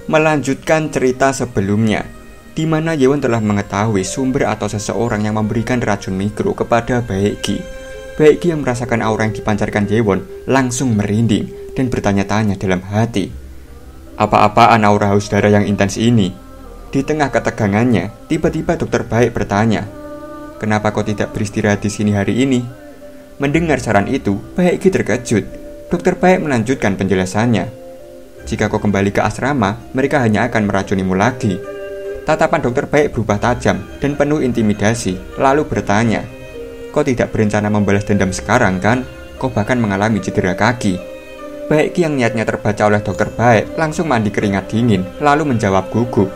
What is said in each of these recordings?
melanjutkan cerita sebelumnya, di mana Yewon telah mengetahui sumber atau seseorang yang memberikan racun mikro kepada Baekgi. Baekgi yang merasakan aura yang dipancarkan Yewon langsung merinding dan bertanya-tanya dalam hati, apa-apaan aura haus darah yang intens ini? Di tengah ketegangannya, tiba-tiba Dokter Baek bertanya, kenapa kau tidak beristirahat di sini hari ini? Mendengar saran itu, Baekgi terkejut. Dokter Baek melanjutkan penjelasannya, jika kau kembali ke asrama, mereka hanya akan meracunimu lagi. Tatapan Dokter Baek berubah tajam dan penuh intimidasi, lalu bertanya, kau tidak berencana membalas dendam sekarang kan? Kau bahkan mengalami cedera kaki. Baekgi yang niatnya terbaca oleh Dokter Baek langsung mandi keringat dingin, lalu menjawab gugup,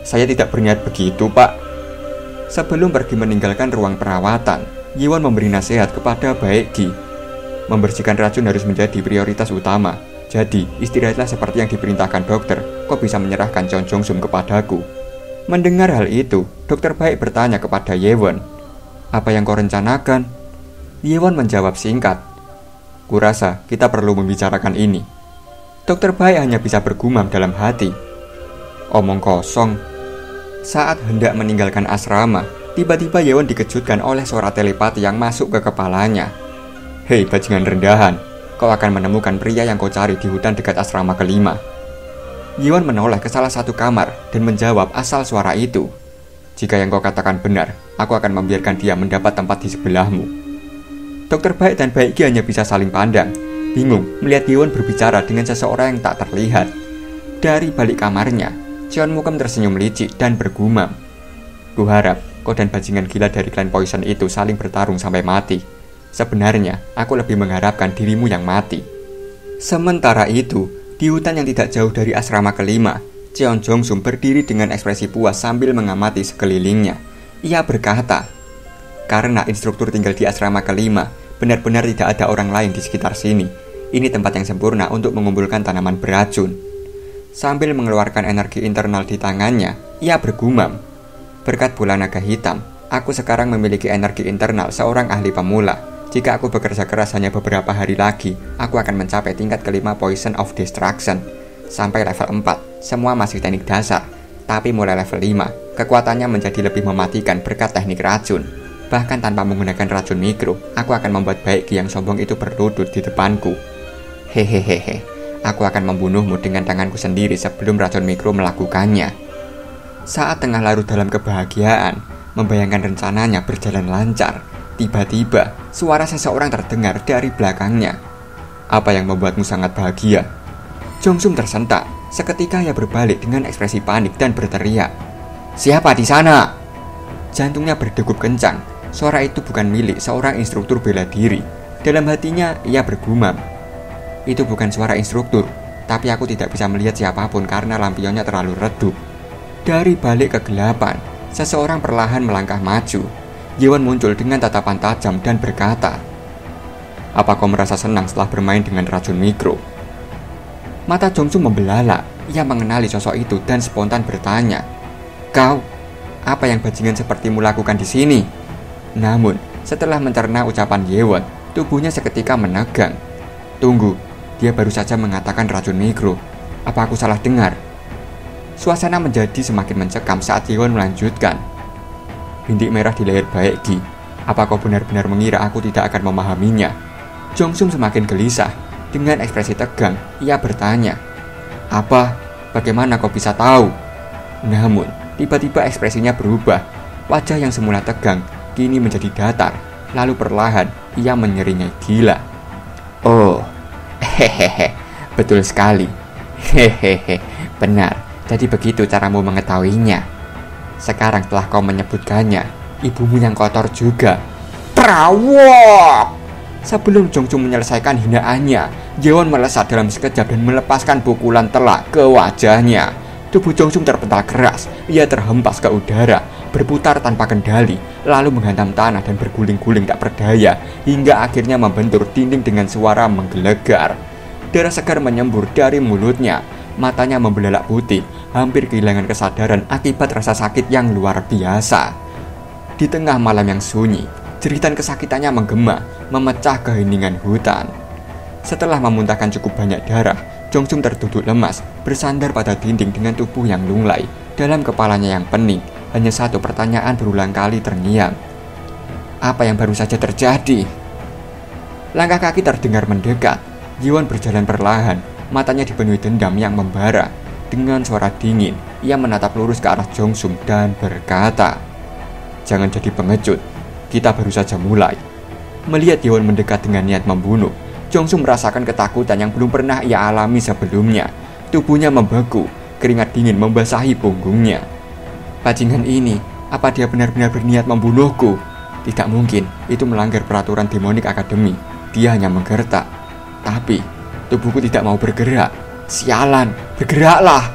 saya tidak berniat begitu, Pak. Sebelum pergi meninggalkan ruang perawatan, Yewon memberi nasihat kepada Baekgi. Membersihkan racun harus menjadi prioritas utama. Jadi, istirahatlah seperti yang diperintahkan dokter. Kau bisa menyerahkan Cheon Jong-sum kepadaku. Mendengar hal itu, Dokter Baek bertanya kepada Yewon, apa yang kau rencanakan? Yewon menjawab singkat, kurasa kita perlu membicarakan ini. Dokter Baek hanya bisa bergumam dalam hati, omong kosong. Saat hendak meninggalkan asrama, tiba-tiba Yewon dikejutkan oleh suara telepati yang masuk ke kepalanya. Hei bajingan rendahan, kau akan menemukan pria yang kau cari di hutan dekat asrama kelima. Yewon menoleh ke salah satu kamar dan menjawab asal suara itu, jika yang kau katakan benar, aku akan membiarkan dia mendapat tempat di sebelahmu. Dokter Baek dan Baekgi hanya bisa saling pandang, bingung melihat Yewon berbicara dengan seseorang yang tak terlihat. Dari balik kamarnya, Cheon Mukem tersenyum licik dan bergumam, kuharap kau dan bajingan gila dari klan Poison itu saling bertarung sampai mati. Sebenarnya, aku lebih mengharapkan dirimu yang mati. Sementara itu, di hutan yang tidak jauh dari asrama kelima, Cheon Jong-sum berdiri dengan ekspresi puas sambil mengamati sekelilingnya. Ia berkata, karena instruktur tinggal di asrama kelima, benar-benar tidak ada orang lain di sekitar sini. Ini tempat yang sempurna untuk mengumpulkan tanaman beracun. Sambil mengeluarkan energi internal di tangannya, ia bergumam, berkat bola naga hitam, aku sekarang memiliki energi internal seorang ahli pemula. Jika aku bekerja keras hanya beberapa hari lagi, aku akan mencapai tingkat kelima Poison of Destruction. Sampai level 4, semua masih teknik dasar. Tapi mulai level 5, kekuatannya menjadi lebih mematikan berkat teknik racun. Bahkan tanpa menggunakan racun mikro, aku akan membuat Baekgi yang sombong itu berlutut di depanku. Hehehehe, aku akan membunuhmu dengan tanganku sendiri sebelum racun mikro melakukannya. Saat tengah larut dalam kebahagiaan, membayangkan rencananya berjalan lancar, tiba-tiba, suara seseorang terdengar dari belakangnya. Apa yang membuatmu sangat bahagia? Jong-sum tersentak. Seketika ia berbalik dengan ekspresi panik dan berteriak, siapa di sana? Jantungnya berdegup kencang. Suara itu bukan milik seorang instruktur bela diri. Dalam hatinya, ia bergumam, itu bukan suara instruktur, tapi aku tidak bisa melihat siapapun karena lampionnya terlalu redup. Dari balik kegelapan, seseorang perlahan melangkah maju. Yewon muncul dengan tatapan tajam dan berkata, apa kau merasa senang setelah bermain dengan racun mikro? Mata Jong-sum membelalak. Ia mengenali sosok itu dan spontan bertanya, kau, apa yang bajingan sepertimu lakukan di sini? Namun, setelah mencerna ucapan Yewon, tubuhnya seketika menegang. Tunggu, dia baru saja mengatakan racun mikro. Apa aku salah dengar? Suasana menjadi semakin mencekam saat Yewon melanjutkan, bintik merah di leher Baekgi. Apa kau benar-benar mengira aku tidak akan memahaminya? Jong-sum semakin gelisah. Dengan ekspresi tegang, ia bertanya, apa? Bagaimana kau bisa tahu? Namun, tiba-tiba ekspresinya berubah. Wajah yang semula tegang, kini menjadi datar. Lalu perlahan, ia menyeringai gila. Oh, hehehe, betul sekali. Hehehe, benar. Jadi begitu caramu mengetahuinya. Sekarang telah kau menyebutkannya, ibumu yang kotor juga. Prawok! Sebelum Jong-sum menyelesaikan hinaannya, Yewon melesat dalam sekejap dan melepaskan pukulan telak ke wajahnya. Tubuh Jong-sum terpental keras, ia terhempas ke udara, berputar tanpa kendali, lalu menghantam tanah dan berguling-guling tak berdaya, hingga akhirnya membentur dinding dengan suara menggelegar. Darah segar menyembur dari mulutnya, matanya membelalak putih, hampir kehilangan kesadaran akibat rasa sakit yang luar biasa. Di tengah malam yang sunyi, jeritan kesakitannya menggema, memecah keheningan hutan. Setelah memuntahkan cukup banyak darah, Jongsum terduduk lemas, bersandar pada dinding dengan tubuh yang lunglai. Dalam kepalanya yang pening, hanya satu pertanyaan berulang kali terngiang. Apa yang baru saja terjadi? Langkah kaki terdengar mendekat. Yewon berjalan perlahan, matanya dipenuhi dendam yang membara. Dengan suara dingin, ia menatap lurus ke arah Jongsum dan berkata, "Jangan jadi pengecut, kita baru saja mulai." Melihat Yewon mendekat dengan niat membunuh, Jongsum merasakan ketakutan yang belum pernah ia alami sebelumnya. Tubuhnya membeku, keringat dingin membasahi punggungnya. Bajingan ini, apa dia benar-benar berniat membunuhku? Tidak mungkin, itu melanggar peraturan Demonic Academy. Dia hanya menggertak. Tapi, tubuhku tidak mau bergerak. Sialan, bergeraklah!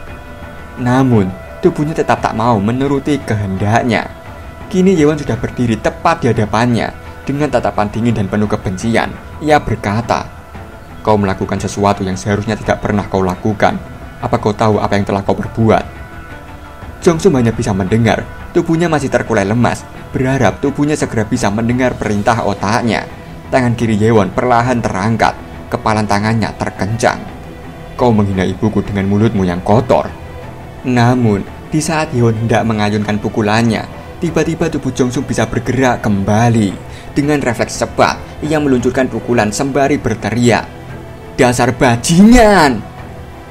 Namun, tubuhnya tetap tak mau menuruti kehendaknya. Kini Yewon sudah berdiri tepat di hadapannya. Dengan tatapan dingin dan penuh kebencian, ia berkata, "Kau melakukan sesuatu yang seharusnya tidak pernah kau lakukan. Apa kau tahu apa yang telah kau perbuat?" Jongsum hanya bisa mendengar. Tubuhnya masih terkulai lemas, berharap tubuhnya segera bisa mendengar perintah otaknya. Tangan kiri Yewon perlahan terangkat, kepalan tangannya terkencang. "Kau menghina ibuku dengan mulutmu yang kotor." Namun, di saat Yewon hendak mengayunkan pukulannya, tiba-tiba tubuh Jongsum bisa bergerak kembali. Dengan refleks cepat, ia meluncurkan pukulan sembari berteriak, "Dasar bajingan!"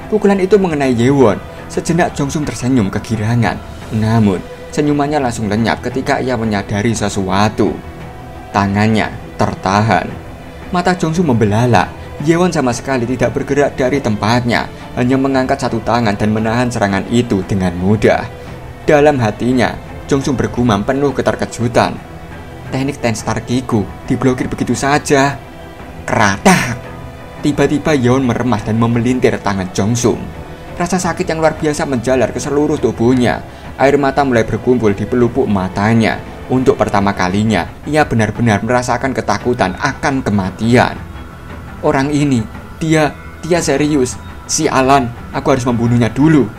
Pukulan itu mengenai Yewon. Sejenak Jongsum tersenyum kegirangan. Namun, senyumannya langsung lenyap ketika ia menyadari sesuatu. Tangannya tertahan. Mata Jongsum membelalak. Yewon sama sekali tidak bergerak dari tempatnya, hanya mengangkat satu tangan dan menahan serangan itu dengan mudah. Dalam hatinya, Jongsum bergumam penuh keterkejutan. Teknik Ten Star Kiku diblokir begitu saja. Keratak! Tiba-tiba Yewon meremas dan memelintir tangan Jongsum. Rasa sakit yang luar biasa menjalar ke seluruh tubuhnya. Air mata mulai berkumpul di pelupuk matanya. Untuk pertama kalinya, ia benar-benar merasakan ketakutan akan kematian. Orang ini, dia serius. Sialan, aku harus membunuhnya dulu.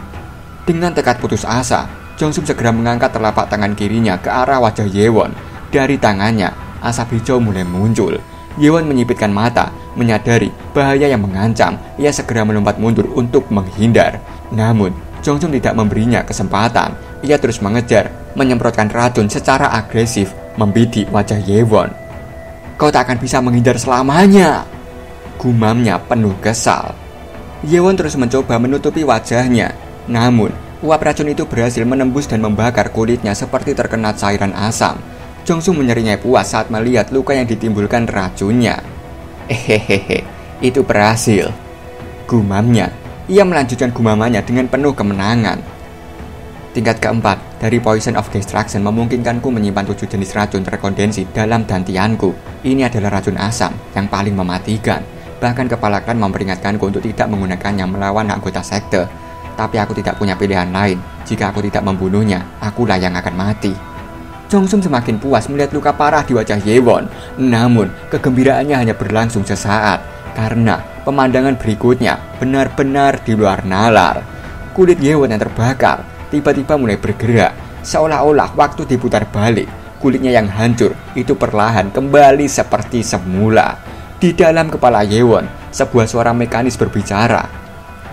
Dengan tekad putus asa, Jongsum segera mengangkat telapak tangan kirinya ke arah wajah Yewon. Dari tangannya, asap hijau mulai muncul. Yewon menyipitkan mata, menyadari bahaya yang mengancam. Ia segera melompat mundur untuk menghindar. Namun, Jongsum tidak memberinya kesempatan. Ia terus mengejar, menyemprotkan racun secara agresif, membidik wajah Yewon. "Kau tak akan bisa menghindar selamanya!" Gumamnya penuh kesal. Yewon terus mencoba menutupi wajahnya. Namun, uap racun itu berhasil menembus dan membakar kulitnya seperti terkena cairan asam. Jongsum menyeringai puas saat melihat luka yang ditimbulkan racunnya. "Hehehe, itu berhasil," gumamnya. Ia melanjutkan gumamannya dengan penuh kemenangan. Tingkat keempat dari Poison of Destruction memungkinkanku menyimpan 7 jenis racun terkondensi dalam dantianku. Ini adalah racun asam yang paling mematikan. Bahkan kepala klan memperingatkanku untuk tidak menggunakannya melawan anggota sekte. Tapi aku tidak punya pilihan lain. Jika aku tidak membunuhnya, akulah yang akan mati. Jongsum semakin puas melihat luka parah di wajah Yewon. Namun, kegembiraannya hanya berlangsung sesaat. Karena pemandangan berikutnya benar-benar di luar nalar. Kulit Yewon yang terbakar tiba-tiba mulai bergerak. Seolah-olah waktu diputar balik. Kulitnya yang hancur itu perlahan kembali seperti semula. Di dalam kepala Yewon, sebuah suara mekanis berbicara.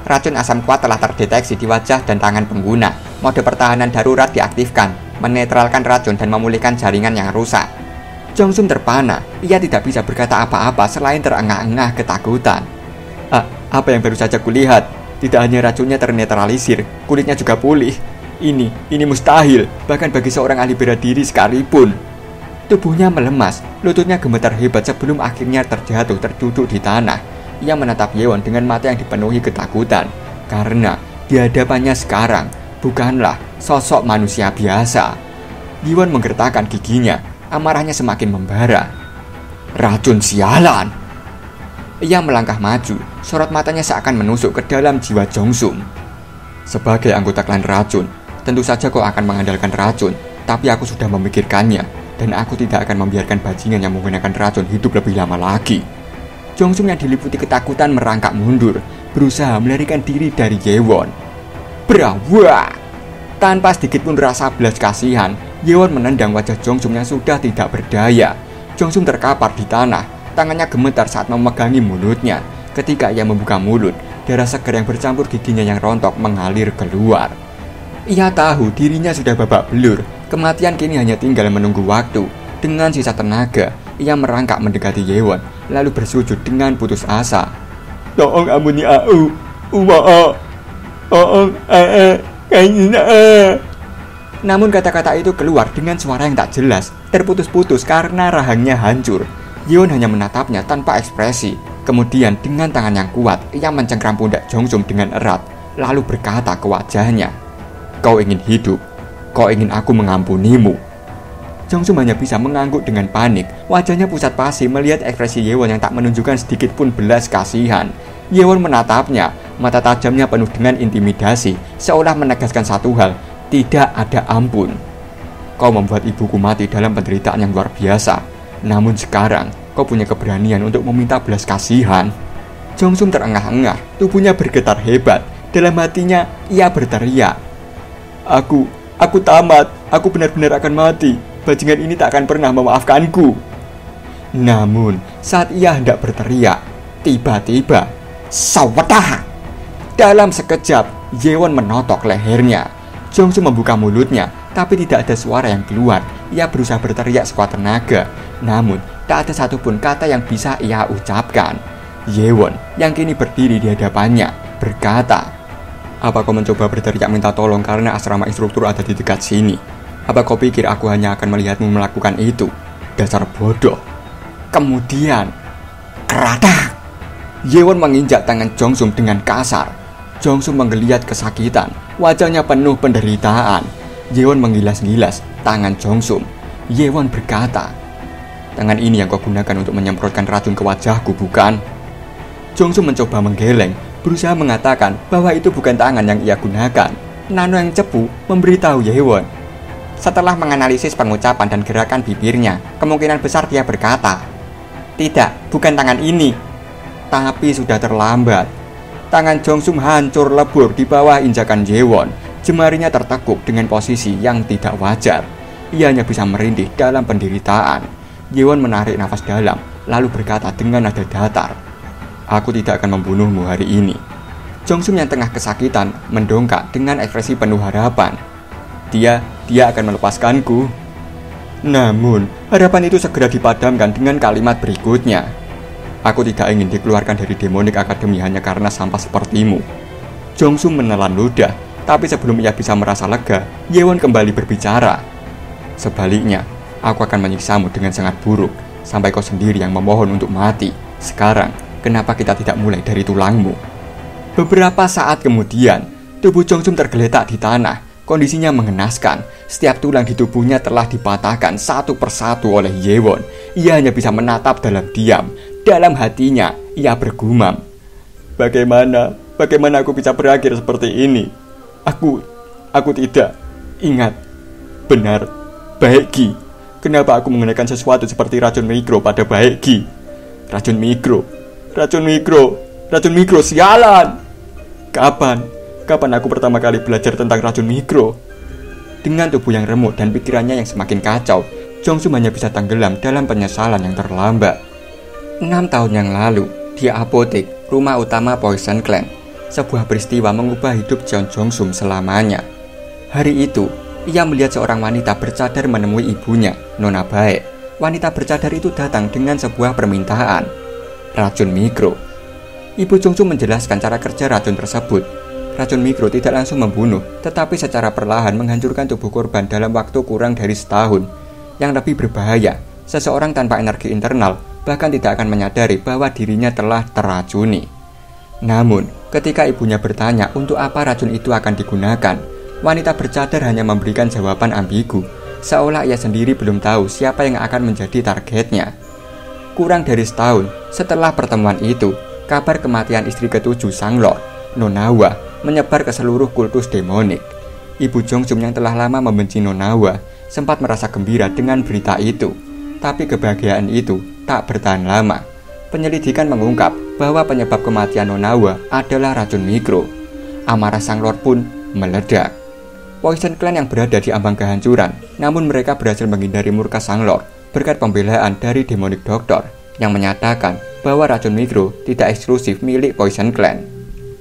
"Racun asam kuat telah terdeteksi di wajah dan tangan pengguna. Mode pertahanan darurat diaktifkan, menetralkan racun dan memulihkan jaringan yang rusak." Jongsum terpana. Ia tidak bisa berkata apa-apa selain terengah-engah ketakutan. Apa yang baru saja kulihat? Tidak hanya racunnya ternetralisir, kulitnya juga pulih. Ini mustahil, bahkan bagi seorang ahli bela diri sekalipun. Tubuhnya melemas, lututnya gemetar hebat sebelum akhirnya terjatuh terduduk di tanah. Ia menatap Yewon dengan mata yang dipenuhi ketakutan. Karena di hadapannya sekarang bukanlah sosok manusia biasa. Yewon menggertakkan giginya, amarahnya semakin membara. "Racun sialan!" Ia melangkah maju, sorot matanya seakan menusuk ke dalam jiwa Jongsum. "Sebagai anggota klan racun, tentu saja kau akan mengandalkan racun, tapi aku sudah memikirkannya. Dan aku tidak akan membiarkan bajingan yang menggunakan racun hidup lebih lama lagi." Jongsum yang diliputi ketakutan merangkak mundur, berusaha melarikan diri dari Yewon. Brawa! Tanpa sedikit pun rasa belas kasihan, Yewon menendang wajah Jongsum yang sudah tidak berdaya. Jongsum terkapar di tanah, tangannya gemetar saat memegangi mulutnya. Ketika ia membuka mulut, darah segar yang bercampur giginya yang rontok mengalir keluar. Ia tahu dirinya sudah babak belur, kematian kini hanya tinggal menunggu waktu. Dengan sisa tenaga, ia merangkak mendekati Yewon, lalu bersujud dengan putus asa. Tolong ampuni aku, Namun kata-kata itu keluar dengan suara yang tak jelas, terputus-putus karena rahangnya hancur. Yewon hanya menatapnya tanpa ekspresi. Kemudian dengan tangan yang kuat, ia mencengkram pundak Jongsum dengan erat, lalu berkata ke wajahnya, "Kau ingin hidup? Kau ingin aku mengampunimu?" Jongsum hanya bisa mengangguk dengan panik. Wajahnya pusat pasi melihat ekspresi Yewon yang tak menunjukkan sedikit pun belas kasihan. Yewon menatapnya, mata tajamnya penuh dengan intimidasi, seolah menegaskan satu hal, tidak ada ampun. Kau membuat ibuku mati dalam penderitaan yang luar biasa. Namun sekarang, kau punya keberanian untuk meminta belas kasihan. Jongsum terengah-engah, tubuhnya bergetar hebat. Dalam hatinya, ia berteriak, Aku tamat, aku benar-benar akan mati. Bajingan ini tak akan pernah memaafkanku. Namun, saat ia hendak berteriak, tiba-tiba, sawatah! Dalam sekejap, Yewon menotok lehernya. Jongsum membuka mulutnya, tapi tidak ada suara yang keluar. Ia berusaha berteriak sekuat tenaga, namun tak ada satupun kata yang bisa ia ucapkan. Yewon, yang kini berdiri di hadapannya, berkata, "Apa kau mencoba berteriak minta tolong karena asrama instruktur ada di dekat sini? Apa kau pikir aku hanya akan melihatmu melakukan itu? Dasar bodoh." Kemudian, keradak! Yewon menginjak tangan Jongsum dengan kasar. Jongsum menggeliat kesakitan, wajahnya penuh penderitaan. Yewon menggilas-gilas tangan Jongsum. Yewon berkata, "Tangan ini yang kau gunakan untuk menyemprotkan racun ke wajahku, bukan?" Jongsum mencoba menggeleng, berusaha mengatakan bahwa itu bukan tangan yang ia gunakan. Nano yang cepu memberitahu Yewon. Setelah menganalisis pengucapan dan gerakan bibirnya, kemungkinan besar dia berkata, "Tidak, bukan tangan ini." Tapi sudah terlambat. Tangan Jongsum hancur lebur di bawah injakan Yewon. Jemarinya tertekuk dengan posisi yang tidak wajar. Ia hanya bisa merintih dalam penderitaan. Yewon menarik nafas dalam, lalu berkata dengan nada datar, "Aku tidak akan membunuhmu hari ini." Jongsum yang tengah kesakitan mendongak dengan ekspresi penuh harapan. Dia akan melepaskanku. Namun, harapan itu segera dipadamkan dengan kalimat berikutnya. "Aku tidak ingin dikeluarkan dari Demonic Academy hanya karena sampah sepertimu." Jongsum menelan ludah, tapi sebelum ia bisa merasa lega, Yewon kembali berbicara. "Sebaliknya, aku akan menyiksamu dengan sangat buruk, sampai kau sendiri yang memohon untuk mati. Sekarang, kenapa kita tidak mulai dari tulangmu?" Beberapa saat kemudian, tubuh Jongsum tergeletak di tanah. Kondisinya mengenaskan. Setiap tulang di tubuhnya telah dipatahkan satu persatu oleh Yewon. Ia hanya bisa menatap dalam diam. Dalam hatinya, ia bergumam, Bagaimana aku bisa berakhir seperti ini? Aku tidak ingat. Benar, Baekgi. Kenapa aku mengenakan sesuatu seperti racun mikro pada Baekgi? Racun mikro, sialan! Kapan aku pertama kali belajar tentang racun mikro? Dengan tubuh yang remuk dan pikirannya yang semakin kacau, Jongsum hanya bisa tenggelam dalam penyesalan yang terlambat. 6 tahun yang lalu, di apotek, rumah utama Poison Clan, sebuah peristiwa mengubah hidup Jeon Jongsum selamanya. Hari itu, ia melihat seorang wanita bercadar menemui ibunya, Nona Baek. Wanita bercadar itu datang dengan sebuah permintaan, racun mikro. Ibu Jongsum menjelaskan cara kerja racun tersebut. Racun mikro tidak langsung membunuh, tetapi secara perlahan menghancurkan tubuh korban dalam waktu kurang dari setahun. Yang lebih berbahaya, seseorang tanpa energi internal bahkan tidak akan menyadari bahwa dirinya telah teracuni. Namun, ketika ibunya bertanya untuk apa racun itu akan digunakan, wanita bercadar hanya memberikan jawaban ambigu, seolah ia sendiri belum tahu siapa yang akan menjadi targetnya. Kurang dari setahun setelah pertemuan itu, kabar kematian istri ketujuh Sang Lord, Nonawa, menyebar ke seluruh kultus demonik. Ibu Jongsum yang telah lama membenci Nonawa sempat merasa gembira dengan berita itu. Tapi kebahagiaan itu tak bertahan lama. Penyelidikan mengungkap bahwa penyebab kematian Nonawa adalah racun mikro. Amarah Sang Lord pun meledak. Poison Clan yang berada di ambang kehancuran, namun mereka berhasil menghindari murka Sang Lord berkat pembelaan dari Demonic Doctor yang menyatakan bahwa racun mikro tidak eksklusif milik Poison Clan.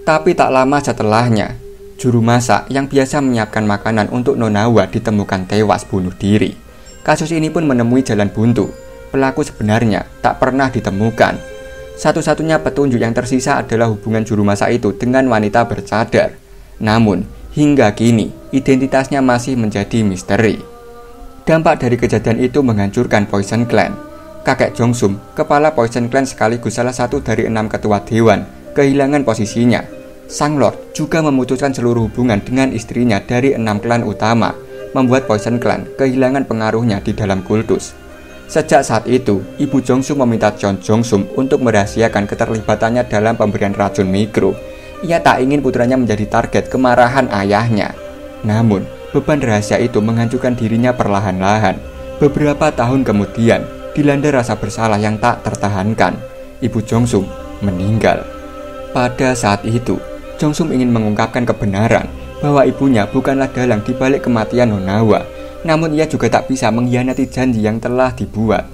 Tapi tak lama setelahnya, juru masak yang biasa menyiapkan makanan untuk Nonawa ditemukan tewas bunuh diri. Kasus ini pun menemui jalan buntu. Pelaku sebenarnya tak pernah ditemukan. Satu-satunya petunjuk yang tersisa adalah hubungan juru masak itu dengan wanita bercadar. Namun, hingga kini, identitasnya masih menjadi misteri. Dampak dari kejadian itu menghancurkan Poison Clan. Kakek Jongsum, kepala Poison Clan sekaligus salah satu dari 6 ketua dewan, kehilangan posisinya. Sang Lord juga memutuskan seluruh hubungan dengan istrinya dari 6 klan utama, membuat Poison Clan kehilangan pengaruhnya di dalam kultus. Sejak saat itu, Ibu Jongsum meminta Cheon Jongsum untuk merahasiakan keterlibatannya dalam pemberian racun mikro. Ia tak ingin putranya menjadi target kemarahan ayahnya. Namun, beban rahasia itu menghancurkan dirinya perlahan-lahan. Beberapa tahun kemudian, dilanda rasa bersalah yang tak tertahankan, Ibu Jongsum meninggal. Pada saat itu, Jongsum ingin mengungkapkan kebenaran bahwa ibunya bukanlah dalang di balik kematian Nonawa. Namun ia juga tak bisa mengkhianati janji yang telah dibuat.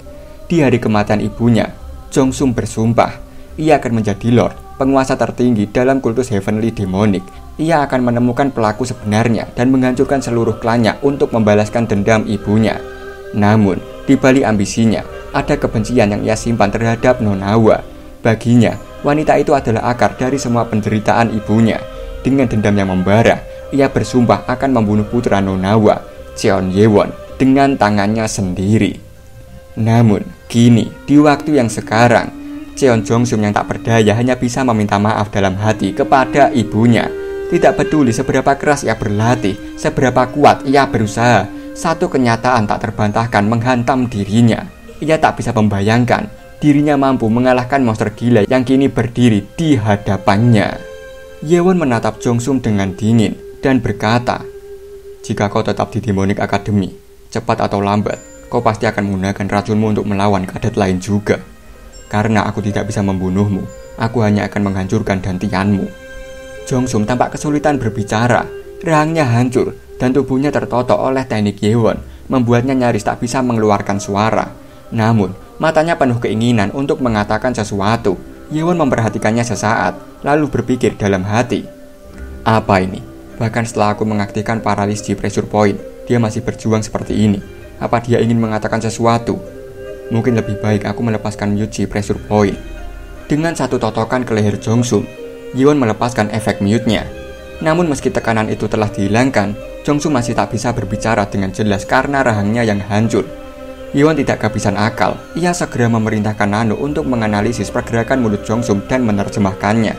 Di hari kematian ibunya, Jongsum bersumpah ia akan menjadi Lord, penguasa tertinggi dalam kultus Heavenly Demonic. Ia akan menemukan pelaku sebenarnya dan menghancurkan seluruh klannya untuk membalaskan dendam ibunya. Namun, di balik ambisinya, ada kebencian yang ia simpan terhadap Nonawa. Baginya, wanita itu adalah akar dari semua penderitaan ibunya. Dengan dendam yang membara, ia bersumpah akan membunuh putra Nonawa, Cheon Yewon, dengan tangannya sendiri. Namun, kini, di waktu yang sekarang, Cheon Jongsum yang tak berdaya hanya bisa meminta maaf dalam hati kepada ibunya. Tidak peduli seberapa keras ia berlatih, seberapa kuat ia berusaha, satu kenyataan tak terbantahkan menghantam dirinya. Ia tak bisa membayangkan dirinya mampu mengalahkan monster gila yang kini berdiri di hadapannya. Yewon menatap Jongsum dengan dingin dan berkata, "Jika kau tetap di Demonic Academy, cepat atau lambat, kau pasti akan menggunakan racunmu untuk melawan kadet lain juga. Karena aku tidak bisa membunuhmu, aku hanya akan menghancurkan dantianmu." Jongsum tampak kesulitan berbicara, rahangnya hancur dan tubuhnya tertotok oleh teknik Yewon, membuatnya nyaris tak bisa mengeluarkan suara. Namun, matanya penuh keinginan untuk mengatakan sesuatu. Yewon memperhatikannya sesaat, lalu berpikir dalam hati, "Apa ini? Bahkan setelah aku mengaktifkan paralis G pressure point, dia masih berjuang seperti ini. Apa dia ingin mengatakan sesuatu? Mungkin lebih baik aku melepaskan mute G pressure point." Dengan satu totokan ke leher Jongsum, Yewon melepaskan efek mute-nya. Namun meski tekanan itu telah dihilangkan, Jongsum masih tak bisa berbicara dengan jelas karena rahangnya yang hancur. Yewon tidak kehabisan akal. Ia segera memerintahkan Nano untuk menganalisis pergerakan mulut Jongsum dan menerjemahkannya.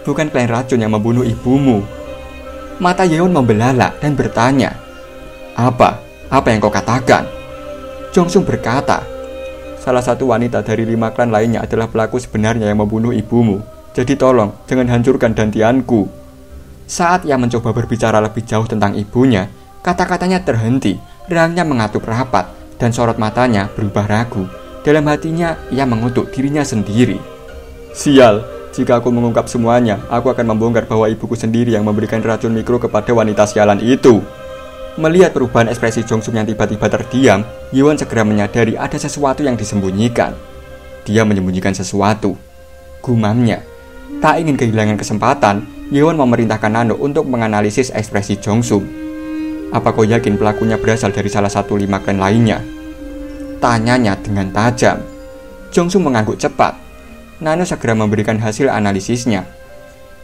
"Bukan klan racun yang membunuh ibumu." Mata Yewon membelalak dan bertanya, Apa yang kau katakan?" Jongsum berkata, "Salah satu wanita dari 5 klan lainnya adalah pelaku sebenarnya yang membunuh ibumu. Jadi tolong, jangan hancurkan dantianku." Saat ia mencoba berbicara lebih jauh tentang ibunya, kata-katanya terhenti, rahangnya mengatup rapat, dan sorot matanya berubah ragu. Dalam hatinya, ia mengutuk dirinya sendiri. "Sial, jika aku mengungkap semuanya, aku akan membongkar bahwa ibuku sendiri yang memberikan racun mikro kepada wanita sialan itu." Melihat perubahan ekspresi Jongsum yang tiba-tiba terdiam, Yewon segera menyadari ada sesuatu yang disembunyikan. Dia menyembunyikan sesuatu, gumamnya. Tak ingin kehilangan kesempatan, Yewon memerintahkan Nano untuk menganalisis ekspresi Jongsum. "Apa kau yakin pelakunya berasal dari salah satu 5 klan lainnya?" tanyanya dengan tajam. Jongsum mengangguk cepat. Nano segera memberikan hasil analisisnya.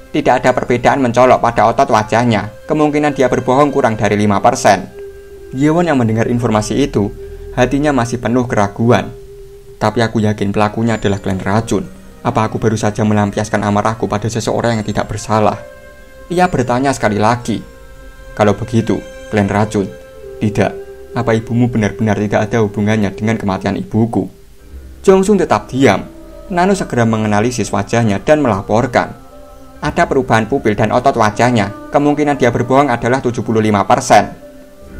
"Tidak ada perbedaan mencolok pada otot wajahnya. Kemungkinan dia berbohong kurang dari 5%. Yewon yang mendengar informasi itu, hatinya masih penuh keraguan. "Tapi aku yakin pelakunya adalah klan racun. Apa aku baru saja melampiaskan amarahku pada seseorang yang tidak bersalah?" Ia bertanya sekali lagi. "Kalau begitu, klan racun. Tidak, apa ibumu benar-benar tidak ada hubungannya dengan kematian ibuku?" Jongsum tetap diam. Nano segera menganalisis wajahnya dan melaporkan, "Ada perubahan pupil dan otot wajahnya. Kemungkinan dia berbohong adalah 75%.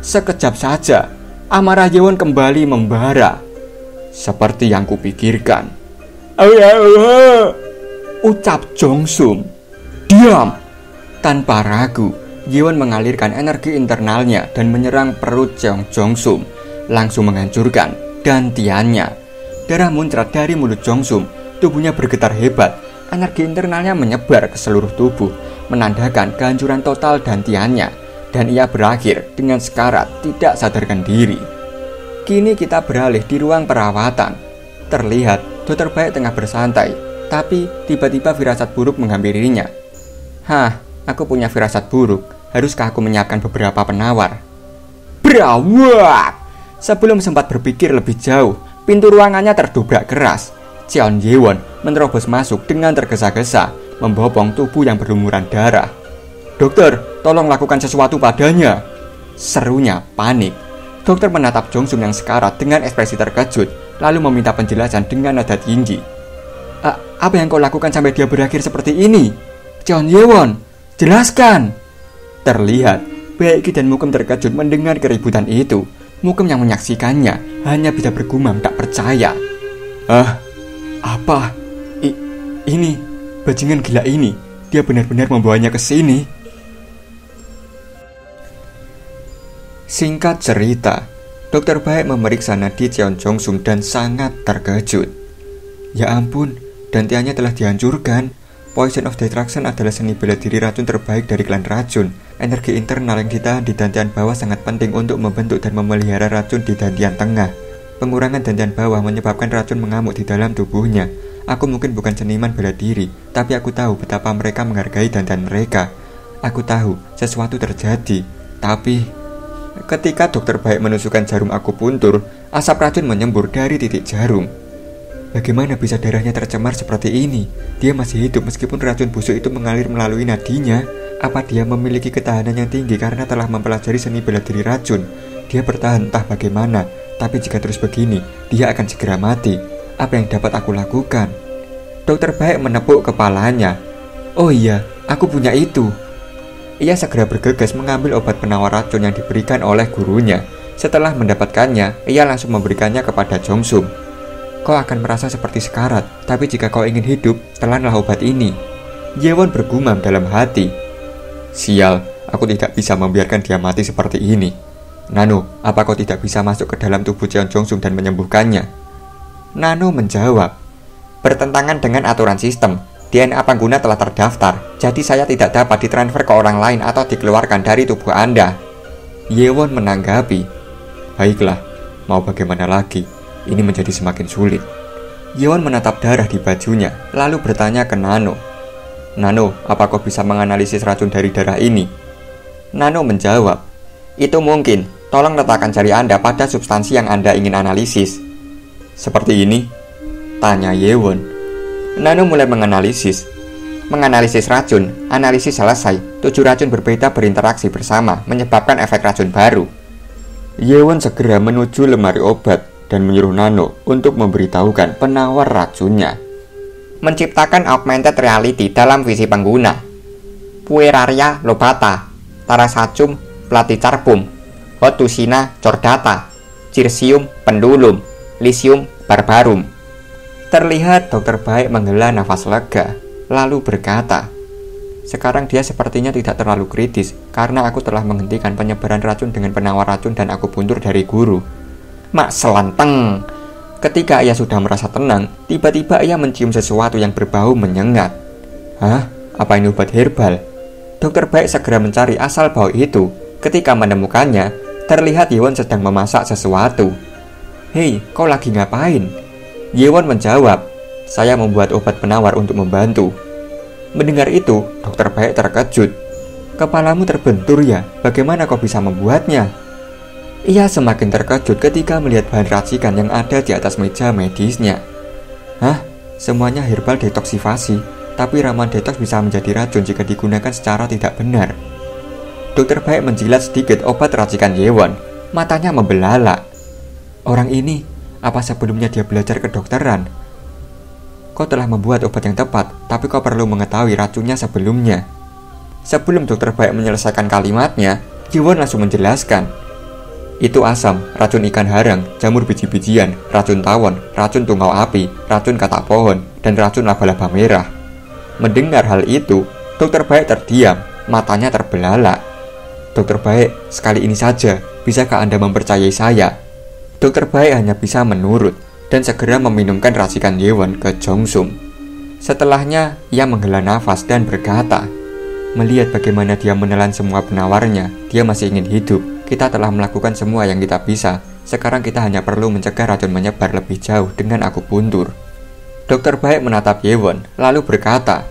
Sekejap saja, amarah Yewon kembali membara. "Seperti yang kupikirkan," ucap Jongsum. "Diam!" Tanpa ragu, Yewon mengalirkan energi internalnya dan menyerang perut Cheon Jongsum, langsung menghancurkan dantiannya. Darah muncrat dari mulut Jongsum, tubuhnya bergetar hebat, Energi internalnya menyebar ke seluruh tubuh, menandakan kehancuran total dantiannya, dan ia berakhir dengan sekarat tidak sadarkan diri. Kini kita beralih di ruang perawatan. Terlihat Dokter Baik tengah bersantai, tapi tiba-tiba firasat buruk menghampirinya. Hah, aku punya firasat buruk. Haruskah aku menyiapkan beberapa penawar? Berawak! Sebelum sempat berpikir lebih jauh, pintu ruangannya terdobrak keras. Cheon Yewon menerobos masuk dengan tergesa-gesa, membopong tubuh yang berlumuran darah. Dokter, tolong lakukan sesuatu padanya, serunya panik. Dokter menatap Jongsum yang sekarat dengan ekspresi terkejut, lalu meminta penjelasan dengan nada tinggi. Apa yang kau lakukan sampai dia berakhir seperti ini? Cheon Yewon, jelaskan. Terlihat Baekgi dan Mukem terkejut mendengar keributan itu. Mukem yang menyaksikannya hanya bisa bergumam tak percaya. Apa? Ini bajingan gila ini, dia benar-benar membawanya ke sini. Singkat cerita, Dokter Baik memeriksa nadi Cheon Jongsum dan sangat terkejut. Ya ampun, dantiannya telah dihancurkan. Poison of Destruction adalah seni bela diri racun terbaik dari klan racun. Energi internal yang ditahan di dantian bawah sangat penting untuk membentuk dan memelihara racun di dantian tengah. Pengurangan dantian bawah menyebabkan racun mengamuk di dalam tubuhnya. Aku mungkin bukan seniman bela diri, tapi aku tahu betapa mereka menghargai dantian mereka. Aku tahu sesuatu terjadi, tapi ketika Dokter Baik menusukkan jarum akupuntur, asap racun menyembur dari titik jarum. Bagaimana bisa darahnya tercemar seperti ini? Dia masih hidup meskipun racun busuk itu mengalir melalui nadinya. Apa dia memiliki ketahanan yang tinggi karena telah mempelajari seni bela diri racun? Dia bertahan entah bagaimana, tapi jika terus begini, dia akan segera mati. Apa yang dapat aku lakukan? Dokter Baik menepuk kepalanya. Oh iya, aku punya itu. Ia segera bergegas mengambil obat penawar racun yang diberikan oleh gurunya. Setelah mendapatkannya, ia langsung memberikannya kepada Jongsum. Kau akan merasa seperti sekarat, tapi jika kau ingin hidup, telanlah obat ini. Yewon bergumam dalam hati. Sial, aku tidak bisa membiarkan dia mati seperti ini. Nano, apa kau tidak bisa masuk ke dalam tubuh Cheon Jongsum dan menyembuhkannya? Nano menjawab, bertentangan dengan aturan sistem. DNA pengguna telah terdaftar, jadi saya tidak dapat ditransfer ke orang lain atau dikeluarkan dari tubuh Anda. Yewon menanggapi, baiklah, mau bagaimana lagi? Ini menjadi semakin sulit. Yewon menatap darah di bajunya, lalu bertanya ke Nano. Nano, apa kau bisa menganalisis racun dari darah ini? Nano menjawab, itu mungkin, tolong letakkan jari Anda pada substansi yang Anda ingin analisis. Seperti ini? Tanya Yewon. Nano mulai menganalisis. Menganalisis racun, analisis selesai. 7 racun berbeda berinteraksi bersama, menyebabkan efek racun baru. Yewon segera menuju lemari obat dan menyuruh Nano untuk memberitahukan penawar racunnya. Menciptakan augmented reality dalam visi pengguna. Pueraria lobata, Tarasacum platicarpum, Hotusina cordata, Cirsium pendulum, Lycium barbarum. Terlihat Dokter Baik menghela nafas lega, lalu berkata, sekarang dia sepertinya tidak terlalu kritis karena aku telah menghentikan penyebaran racun dengan penawar racun dan akupuntur dari guru. Mak selanteng. Ketika ia sudah merasa tenang, tiba-tiba ia mencium sesuatu yang berbau menyengat. Hah? Apa ini obat herbal? Dokter Baik segera mencari asal bau itu. Ketika menemukannya, terlihat Yewon sedang memasak sesuatu. Hei, kau lagi ngapain? Yewon menjawab, saya membuat obat penawar untuk membantu. Mendengar itu, Dokter Baik terkejut. Kepalamu terbentur ya, bagaimana kau bisa membuatnya? Ia semakin terkejut ketika melihat bahan racikan yang ada di atas meja medisnya. Hah? Semuanya herbal detoksifasi, tapi ramuan detoks bisa menjadi racun jika digunakan secara tidak benar. Dokter Baik menjilat sedikit obat racikan Yewon. Matanya membelalak. Orang ini, apa sebelumnya dia belajar kedokteran? Kau telah membuat obat yang tepat, tapi kau perlu mengetahui racunnya sebelumnya. Sebelum Dokter Baik menyelesaikan kalimatnya, Yewon langsung menjelaskan. Itu asam, racun ikan harang, jamur biji-bijian, racun tawon, racun tungau api, racun katak pohon, dan racun laba-laba merah. Mendengar hal itu, Dokter Baik terdiam, matanya terbelalak. Dokter Baik, sekali ini saja, bisakah Anda mempercayai saya? Dokter Baik hanya bisa menurut, dan segera meminumkan racikan Yewon ke Jongsum. Setelahnya, ia menghela nafas dan berkata, "Melihat bagaimana dia menelan semua penawarnya, dia masih ingin hidup. Kita telah melakukan semua yang kita bisa. Sekarang kita hanya perlu mencegah racun menyebar lebih jauh dengan akupuntur." Dokter baik menatap Yewon, lalu berkata,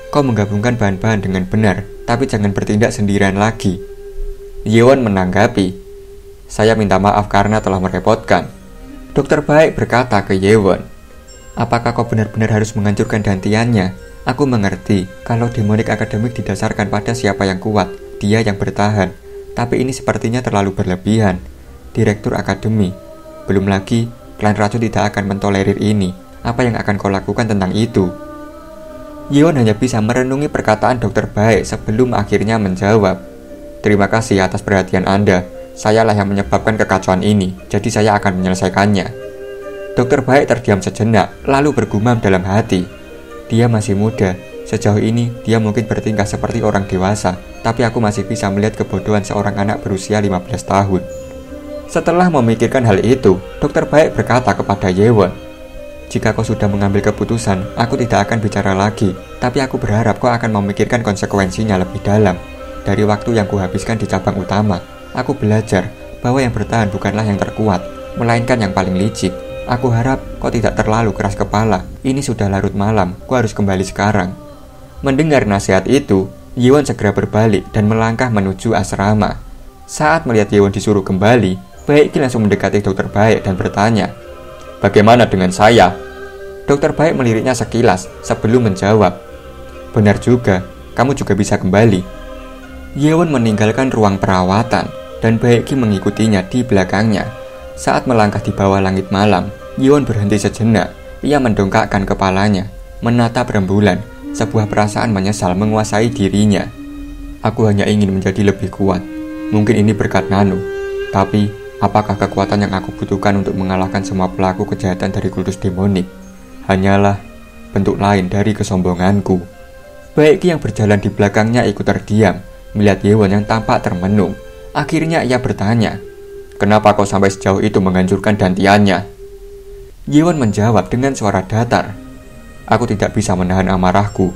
"Kau menggabungkan bahan-bahan dengan benar, tapi jangan bertindak sendirian lagi." Yewon menanggapi, "Saya minta maaf karena telah merepotkan." Dokter baik berkata ke Yewon, "Apakah kau benar-benar harus menghancurkan dantiannya? Aku mengerti kalau demonik akademik didasarkan pada siapa yang kuat, dia yang bertahan. Tapi ini sepertinya terlalu berlebihan. Direktur akademi, belum lagi klan racun tidak akan mentolerir ini. Apa yang akan kau lakukan tentang itu?" Yewon hanya bisa merenungi perkataan dokter baik sebelum akhirnya menjawab, "Terima kasih atas perhatian Anda. Sayalah yang menyebabkan kekacauan ini, jadi saya akan menyelesaikannya." Dokter baik terdiam sejenak, lalu bergumam dalam hati, "Dia masih muda. Sejauh ini, dia mungkin bertingkah seperti orang dewasa, tapi aku masih bisa melihat kebodohan seorang anak berusia 15 tahun. Setelah memikirkan hal itu, dokter baik berkata kepada Yewon, "Jika kau sudah mengambil keputusan, aku tidak akan bicara lagi, tapi aku berharap kau akan memikirkan konsekuensinya lebih dalam. Dari waktu yang kuhabiskan di cabang utama, aku belajar bahwa yang bertahan bukanlah yang terkuat, melainkan yang paling licik. Aku harap kau tidak terlalu keras kepala. Ini sudah larut malam, kau harus kembali sekarang." Mendengar nasihat itu, Yewon segera berbalik dan melangkah menuju asrama. Saat melihat Yewon disuruh kembali, Baekgi langsung mendekati dokter baik dan bertanya, "Bagaimana dengan saya?" Dokter baik meliriknya sekilas sebelum menjawab, "Benar juga, kamu juga bisa kembali." Yewon meninggalkan ruang perawatan dan Baekgi mengikutinya di belakangnya. Saat melangkah di bawah langit malam, Yewon berhenti sejenak. Ia mendongakkan kepalanya, menatap rembulan. Sebuah perasaan menyesal menguasai dirinya. "Aku hanya ingin menjadi lebih kuat. Mungkin ini berkat Nano. Tapi, apakah kekuatan yang aku butuhkan untuk mengalahkan semua pelaku kejahatan dari kultus demonik? Hanyalah bentuk lain dari kesombonganku." Baekgi yang berjalan di belakangnya ikut terdiam, melihat Yewon yang tampak termenung. Akhirnya ia bertanya, "Kenapa kau sampai sejauh itu menghancurkan dantiannya?" Yewon menjawab dengan suara datar, "Aku tidak bisa menahan amarahku.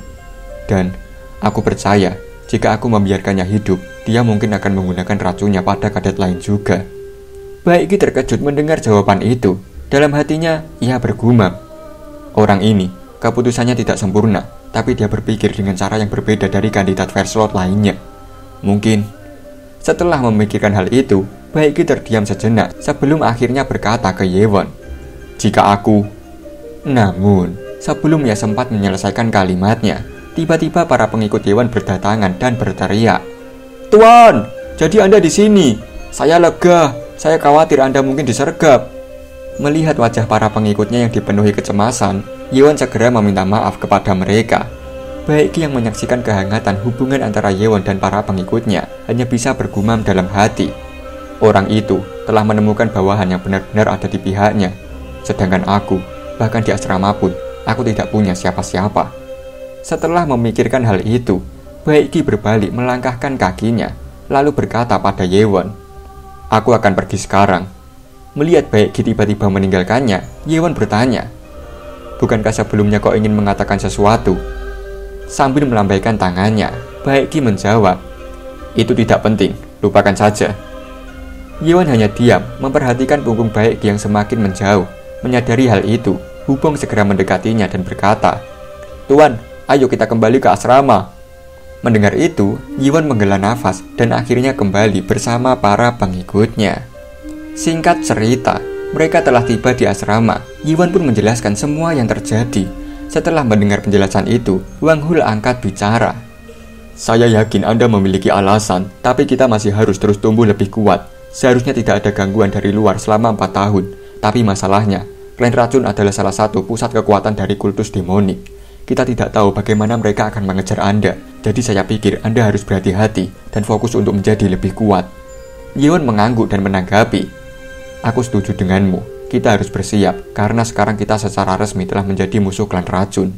Dan aku percaya jika aku membiarkannya hidup, dia mungkin akan menggunakan racunnya pada kadet lain juga." Baekgi terkejut mendengar jawaban itu. Dalam hatinya, ia bergumam, "Orang ini, keputusannya tidak sempurna, tapi dia berpikir dengan cara yang berbeda dari kandidat first slot lainnya. Mungkin." Setelah memikirkan hal itu, Baekgi terdiam sejenak sebelum akhirnya berkata ke Yewon, "Jika aku..." Namun, sebelum ia sempat menyelesaikan kalimatnya, tiba-tiba para pengikut Yewon berdatangan dan berteriak, "Tuan, jadi Anda di sini? Saya lega, saya khawatir Anda mungkin disergap." Melihat wajah para pengikutnya yang dipenuhi kecemasan, Yewon segera meminta maaf kepada mereka. Baekgi yang menyaksikan kehangatan hubungan antara Yewon dan para pengikutnya hanya bisa bergumam dalam hati. Orang itu telah menemukan bawahan yang benar-benar ada di pihaknya. Sedangkan aku, bahkan di asrama pun, aku tidak punya siapa-siapa. Setelah memikirkan hal itu, Baekgi berbalik melangkahkan kakinya, lalu berkata pada Yewon, "Aku akan pergi sekarang." Melihat Baekgi tiba-tiba meninggalkannya, Yewon bertanya, "Bukankah sebelumnya kau ingin mengatakan sesuatu?" Sambil melambaikan tangannya, Baekgi menjawab, "Itu tidak penting, lupakan saja." Yewon hanya diam, memperhatikan punggung Baekgi yang semakin menjauh. Menyadari hal itu, Hubong segera mendekatinya dan berkata, "Tuan, ayo kita kembali ke asrama." Mendengar itu, Yewon menghela nafas dan akhirnya kembali bersama para pengikutnya. Singkat cerita, mereka telah tiba di asrama. Yewon pun menjelaskan semua yang terjadi. Setelah mendengar penjelasan itu, Wang Hul angkat bicara. "Saya yakin Anda memiliki alasan, tapi kita masih harus terus tumbuh lebih kuat. Seharusnya tidak ada gangguan dari luar selama 4 tahun. Tapi masalahnya, klan racun adalah salah satu pusat kekuatan dari kultus demonik. Kita tidak tahu bagaimana mereka akan mengejar Anda. Jadi saya pikir Anda harus berhati-hati dan fokus untuk menjadi lebih kuat." Yewon mengangguk dan menanggapi, "Aku setuju denganmu. Kita harus bersiap, karena sekarang kita secara resmi telah menjadi musuh klan racun."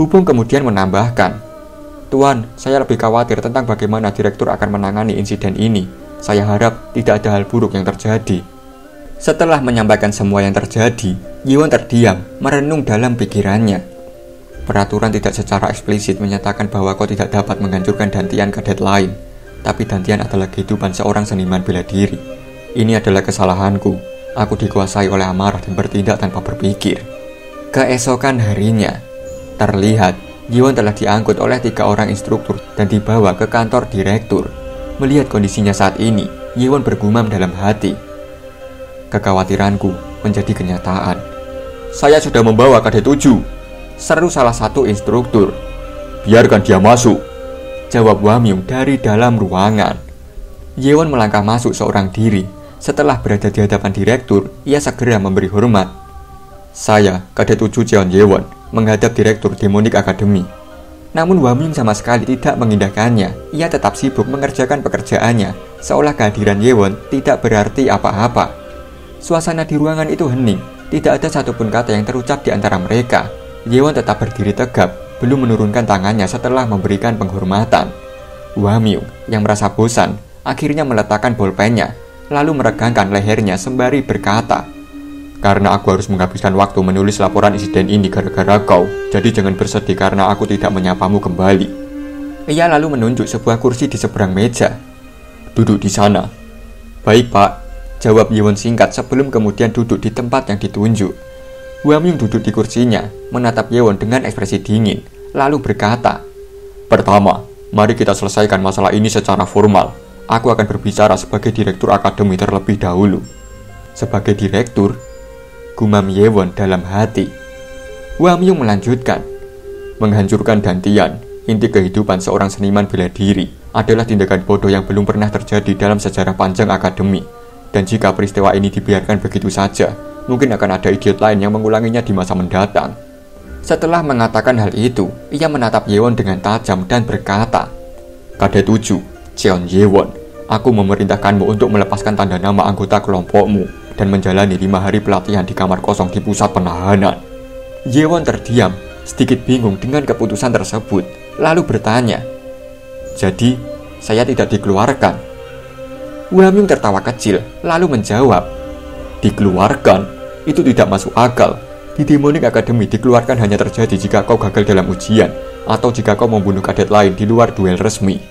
Hubong kemudian menambahkan, "Tuan, saya lebih khawatir tentang bagaimana direktur akan menangani insiden ini. Saya harap tidak ada hal buruk yang terjadi." Setelah menyampaikan semua yang terjadi, Yewon terdiam, merenung dalam pikirannya. Peraturan tidak secara eksplisit menyatakan bahwa kau tidak dapat menghancurkan Dantian kadet lain, tapi Dantian adalah kehidupan seorang seniman bela diri. Ini adalah kesalahanku. Aku dikuasai oleh amarah dan bertindak tanpa berpikir. Keesokan harinya, terlihat Yewon telah diangkut oleh 3 orang instruktur dan dibawa ke kantor direktur. Melihat kondisinya saat ini, Yewon bergumam dalam hati. Kekhawatiranku menjadi kenyataan. Saya sudah membawa kadet 7, seru salah satu instruktur. Biarkan dia masuk, jawab Wamyung dari dalam ruangan. Yewon melangkah masuk seorang diri. Setelah berada di hadapan direktur, ia segera memberi hormat. Saya, kadet 7 Cheon Yewon, menghadap direktur Demonic Academy. Namun Wamyung sama sekali tidak mengindahkannya. Ia tetap sibuk mengerjakan pekerjaannya, seolah kehadiran Yewon tidak berarti apa-apa. Suasana di ruangan itu hening. Tidak ada satupun kata yang terucap di antara mereka. Yewon tetap berdiri tegap, belum menurunkan tangannya setelah memberikan penghormatan. Wamyung yang merasa bosan, akhirnya meletakkan bolpennya, lalu meregangkan lehernya sembari berkata, karena aku harus menghabiskan waktu menulis laporan insiden ini gara-gara kau, jadi jangan bersedih karena aku tidak menyapamu kembali. Ia lalu menunjuk sebuah kursi di seberang meja. Duduk di sana. Baik pak, jawab Yewon singkat sebelum kemudian duduk di tempat yang ditunjuk. Wamyung duduk di kursinya, menatap Yewon dengan ekspresi dingin, lalu berkata, pertama, mari kita selesaikan masalah ini secara formal. Aku akan berbicara sebagai direktur akademi terlebih dahulu. Sebagai direktur, gumam Yewon dalam hati. Wamyung melanjutkan, menghancurkan Dantian, inti kehidupan seorang seniman bela diri, adalah tindakan bodoh yang belum pernah terjadi dalam sejarah panjang akademi. Dan jika peristiwa ini dibiarkan begitu saja, mungkin akan ada idiot lain yang mengulanginya di masa mendatang. Setelah mengatakan hal itu, ia menatap Yewon dengan tajam dan berkata, Kadet 7, Cheon Yewon, aku memerintahkanmu untuk melepaskan tanda nama anggota kelompokmu dan menjalani 5 hari pelatihan di kamar kosong di pusat penahanan. Yewon terdiam, sedikit bingung dengan keputusan tersebut, lalu bertanya, jadi, saya tidak dikeluarkan? Wamyung tertawa kecil, lalu menjawab, dikeluarkan? Itu tidak masuk akal. Di Demonic Academy dikeluarkan hanya terjadi jika kau gagal dalam ujian, atau jika kau membunuh kadet lain di luar duel resmi.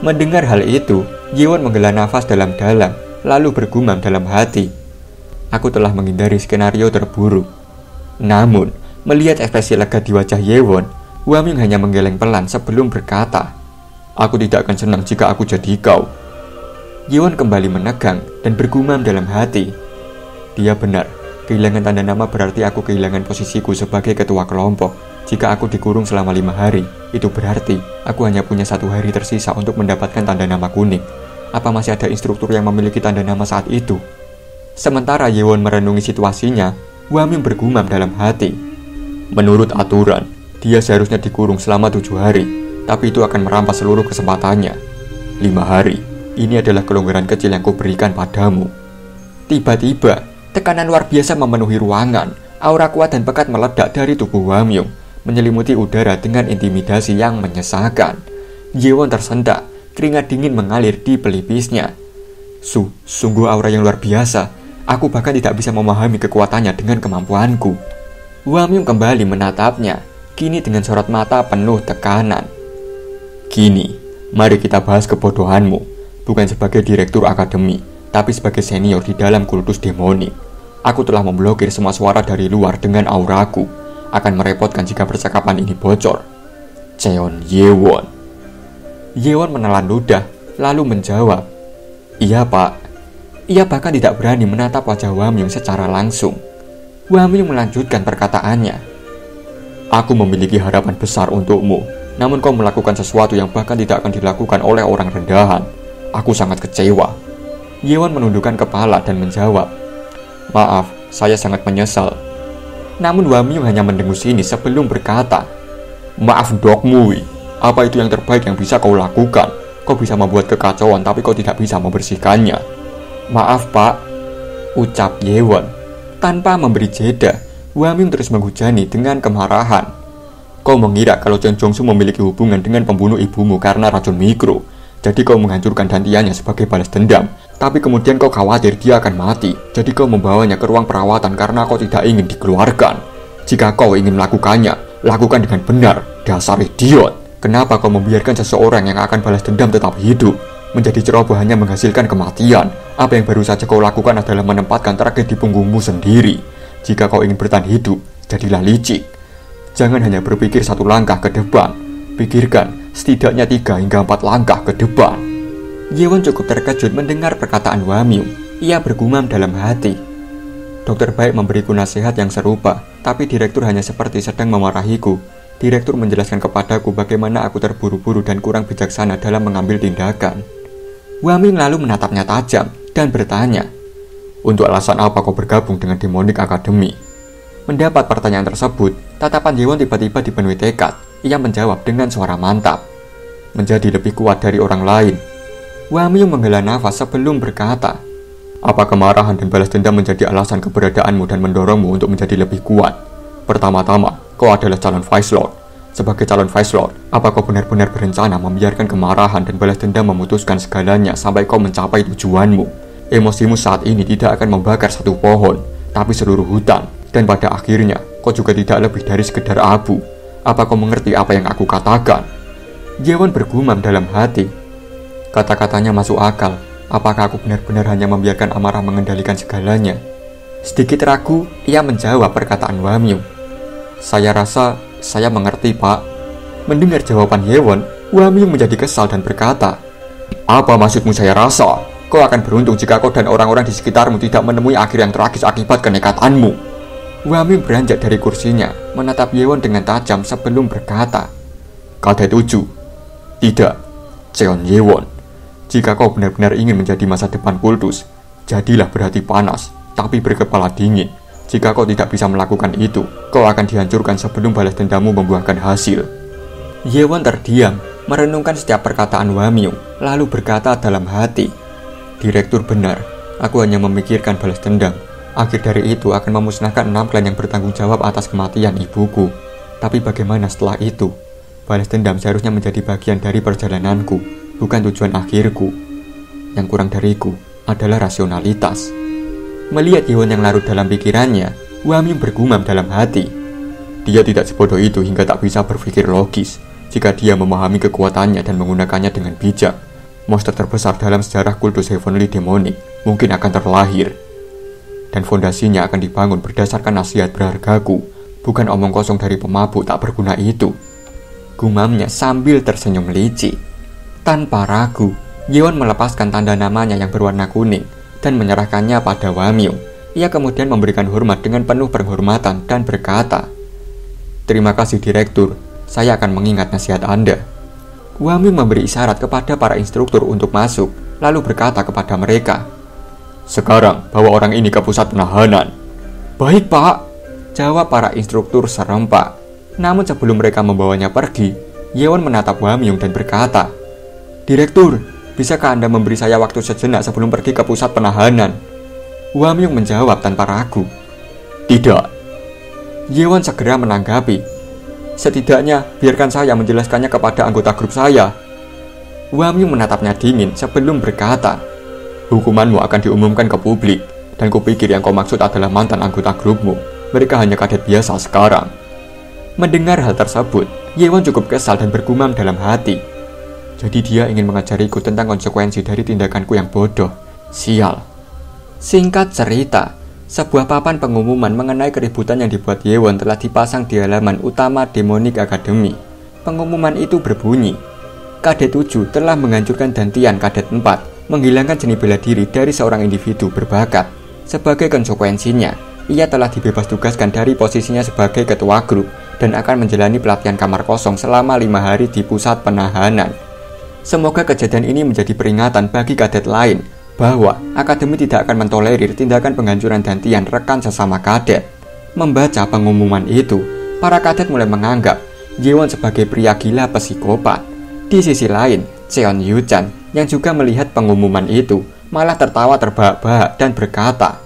Mendengar hal itu, Yewon menghela nafas dalam-dalam, lalu bergumam dalam hati, aku telah menghindari skenario terburuk. Namun, melihat ekspresi lega di wajah Yewon, Wamyung hanya menggeleng pelan sebelum berkata, aku tidak akan senang jika aku jadi kau. Yewon kembali menegang dan bergumam dalam hati, dia benar, kehilangan tanda nama berarti aku kehilangan posisiku sebagai ketua kelompok. Jika aku dikurung selama 5 hari, itu berarti aku hanya punya 1 hari tersisa untuk mendapatkan tanda nama kuning. Apa masih ada instruktur yang memiliki tanda nama saat itu? Sementara Yewon merenungi situasinya, Wamyung bergumam dalam hati, menurut aturan, dia seharusnya dikurung selama 7 hari, tapi itu akan merampas seluruh kesempatannya. 5 hari, ini adalah kelonggaran kecil yang kuberikan padamu. Tiba-tiba, tekanan luar biasa memenuhi ruangan. Aura kuat dan pekat meledak dari tubuh Wamyung, menyelimuti udara dengan intimidasi yang menyesakan. Yewon tersentak, keringat dingin mengalir di pelipisnya. Sungguh aura yang luar biasa. Aku bahkan tidak bisa memahami kekuatannya dengan kemampuanku. Wamyung kembali menatapnya, kini dengan sorot mata penuh tekanan. Kini, mari kita bahas kebodohanmu, bukan sebagai direktur akademi, tapi sebagai senior di dalam kultus demoni. Aku telah memblokir semua suara dari luar dengan auraku. Akan merepotkan jika percakapan ini bocor. Cheon Yewon. Yewon menelan ludah, lalu menjawab, iya pak. Ia bahkan tidak berani menatap wajah Wamyung secara langsung. Wamyung melanjutkan perkataannya, aku memiliki harapan besar untukmu, namun kau melakukan sesuatu yang bahkan tidak akan dilakukan oleh orang rendahan. Aku sangat kecewa. Yewon menundukkan kepala dan menjawab, maaf, saya sangat menyesal. Namun Wamyung hanya mendengus ini sebelum berkata, maaf Dokmui, apa itu yang terbaik yang bisa kau lakukan? Kau bisa membuat kekacauan tapi kau tidak bisa membersihkannya. Maaf pak, ucap Yewon. Tanpa memberi jeda, Wamyung terus menghujani dengan kemarahan. Kau mengira kalau Chen Jongsu memiliki hubungan dengan pembunuh ibumu karena racun mikro, jadi kau menghancurkan Dantiannya sebagai balas dendam. Tapi kemudian kau khawatir dia akan mati, jadi kau membawanya ke ruang perawatan karena kau tidak ingin dikeluarkan. Jika kau ingin melakukannya, Lakukan dengan benar, dasar idiot. Kenapa kau membiarkan seseorang yang akan balas dendam tetap hidup? Menjadi ceroboh hanya menghasilkan kematian. Apa yang baru saja kau lakukan adalah menempatkan target di punggungmu sendiri. Jika kau ingin bertahan hidup, jadilah licik. Jangan hanya berpikir 1 langkah ke depan. Pikirkan setidaknya 3 hingga 4 langkah ke depan. Yewon cukup terkejut mendengar perkataan Hwamyung. Ia bergumam dalam hati. Dokter baik memberiku nasihat yang serupa, tapi direktur hanya seperti sedang memarahiku. Direktur menjelaskan kepadaku bagaimana aku terburu-buru dan kurang bijaksana dalam mengambil tindakan. Hwamyung lalu menatapnya tajam dan bertanya, "Untuk alasan apa kau bergabung dengan Demonic Academy?" Mendapat pertanyaan tersebut, tatapan Yewon tiba-tiba dipenuhi tekad. Ia menjawab dengan suara mantap, "Menjadi lebih kuat dari orang lain." Hwamyung menghela nafas sebelum berkata, "Apa kemarahan dan balas dendam menjadi alasan keberadaanmu dan mendorongmu untuk menjadi lebih kuat? Pertama-tama, kau adalah calon Vice Lord. Sebagai calon Vice Lord, apa kau benar-benar berencana membiarkan kemarahan dan balas dendam memutuskan segalanya sampai kau mencapai tujuanmu? Emosimu saat ini tidak akan membakar 1 pohon, tapi seluruh hutan. Dan pada akhirnya, kau juga tidak lebih dari sekedar abu. Apa kau mengerti apa yang aku katakan?" Yewon bergumam dalam hati. Kata-katanya masuk akal. Apakah aku benar-benar hanya membiarkan amarah mengendalikan segalanya? Sedikit ragu, ia menjawab perkataan Hwamyung. "Saya rasa saya mengerti, Pak." Mendengar jawaban Yewon, Hwamyung menjadi kesal dan berkata, "Apa maksudmu saya rasa? Kau akan beruntung jika kau dan orang-orang di sekitarmu tidak menemui akhir yang tragis akibat kenekatanmu." Hwamyung beranjak dari kursinya, menatap Yewon dengan tajam sebelum berkata, "Kadet Uju." "Tidak, Cheon Yewon. Jika kau benar-benar ingin menjadi masa depan kultus, jadilah berhati panas, tapi berkepala dingin. Jika kau tidak bisa melakukan itu, kau akan dihancurkan sebelum balas dendammu membuahkan hasil." Yewon terdiam, merenungkan setiap perkataan Hwamyung, lalu berkata dalam hati, "Direktur benar, aku hanya memikirkan balas dendam. Akhir dari itu akan memusnahkan 6 klan yang bertanggung jawab atas kematian ibuku. Tapi bagaimana setelah itu? Balas dendam seharusnya menjadi bagian dari perjalananku, bukan tujuan akhirku. Yang kurang dariku adalah rasionalitas." Melihat Yewon yang larut dalam pikirannya, Hwamyung bergumam dalam hati, "Dia tidak sebodoh itu hingga tak bisa berpikir logis. Jika dia memahami kekuatannya dan menggunakannya dengan bijak, monster terbesar dalam sejarah kultus Heavenly Demonic mungkin akan terlahir. Dan fondasinya akan dibangun berdasarkan nasihat berhargaku, bukan omong kosong dari pemabuk tak berguna itu." Gumamnya sambil tersenyum licik. Tanpa ragu, Yewon melepaskan tanda namanya yang berwarna kuning dan menyerahkannya pada Hwamyung. Ia kemudian memberikan hormat dengan penuh penghormatan dan berkata, "Terima kasih Direktur, saya akan mengingat nasihat Anda." Hwamyung memberi isyarat kepada para instruktur untuk masuk, lalu berkata kepada mereka, "Sekarang bawa orang ini ke pusat penahanan." "Baik, Pak," jawab para instruktur serempak. Namun sebelum mereka membawanya pergi, Yewon menatap Hwamyung dan berkata, "Direktur, bisakah Anda memberi saya waktu sejenak sebelum pergi ke pusat penahanan?" Hwamyung menjawab tanpa ragu, "Tidak." Yewon segera menanggapi, "Setidaknya biarkan saya menjelaskannya kepada anggota grup saya." Hwamyung menatapnya dingin sebelum berkata, "Hukumanmu akan diumumkan ke publik, dan kupikir yang kau maksud adalah mantan anggota grupmu. Mereka hanya kadet biasa sekarang." Mendengar hal tersebut, Yewon cukup kesal dan bergumam dalam hati, "Jadi dia ingin mengajariku tentang konsekuensi dari tindakanku yang bodoh. Sial." Singkat cerita, sebuah papan pengumuman mengenai keributan yang dibuat Yewon telah dipasang di halaman utama Demonic Academy. Pengumuman itu berbunyi, "Kadet 7 telah menghancurkan Dantian Kadet 4, menghilangkan seni bela diri dari seorang individu berbakat. Sebagai konsekuensinya, ia telah dibebas tugaskan dari posisinya sebagai ketua grup dan akan menjalani pelatihan kamar kosong selama 5 hari di pusat penahanan. Semoga kejadian ini menjadi peringatan bagi kadet lain bahwa akademi tidak akan mentolerir tindakan penghancuran Dantian rekan sesama kadet." Membaca pengumuman itu, para kadet mulai menganggap Yewon sebagai pria gila psikopat. Di sisi lain, Cheon Yu-chan yang juga melihat pengumuman itu malah tertawa terbahak-bahak dan berkata,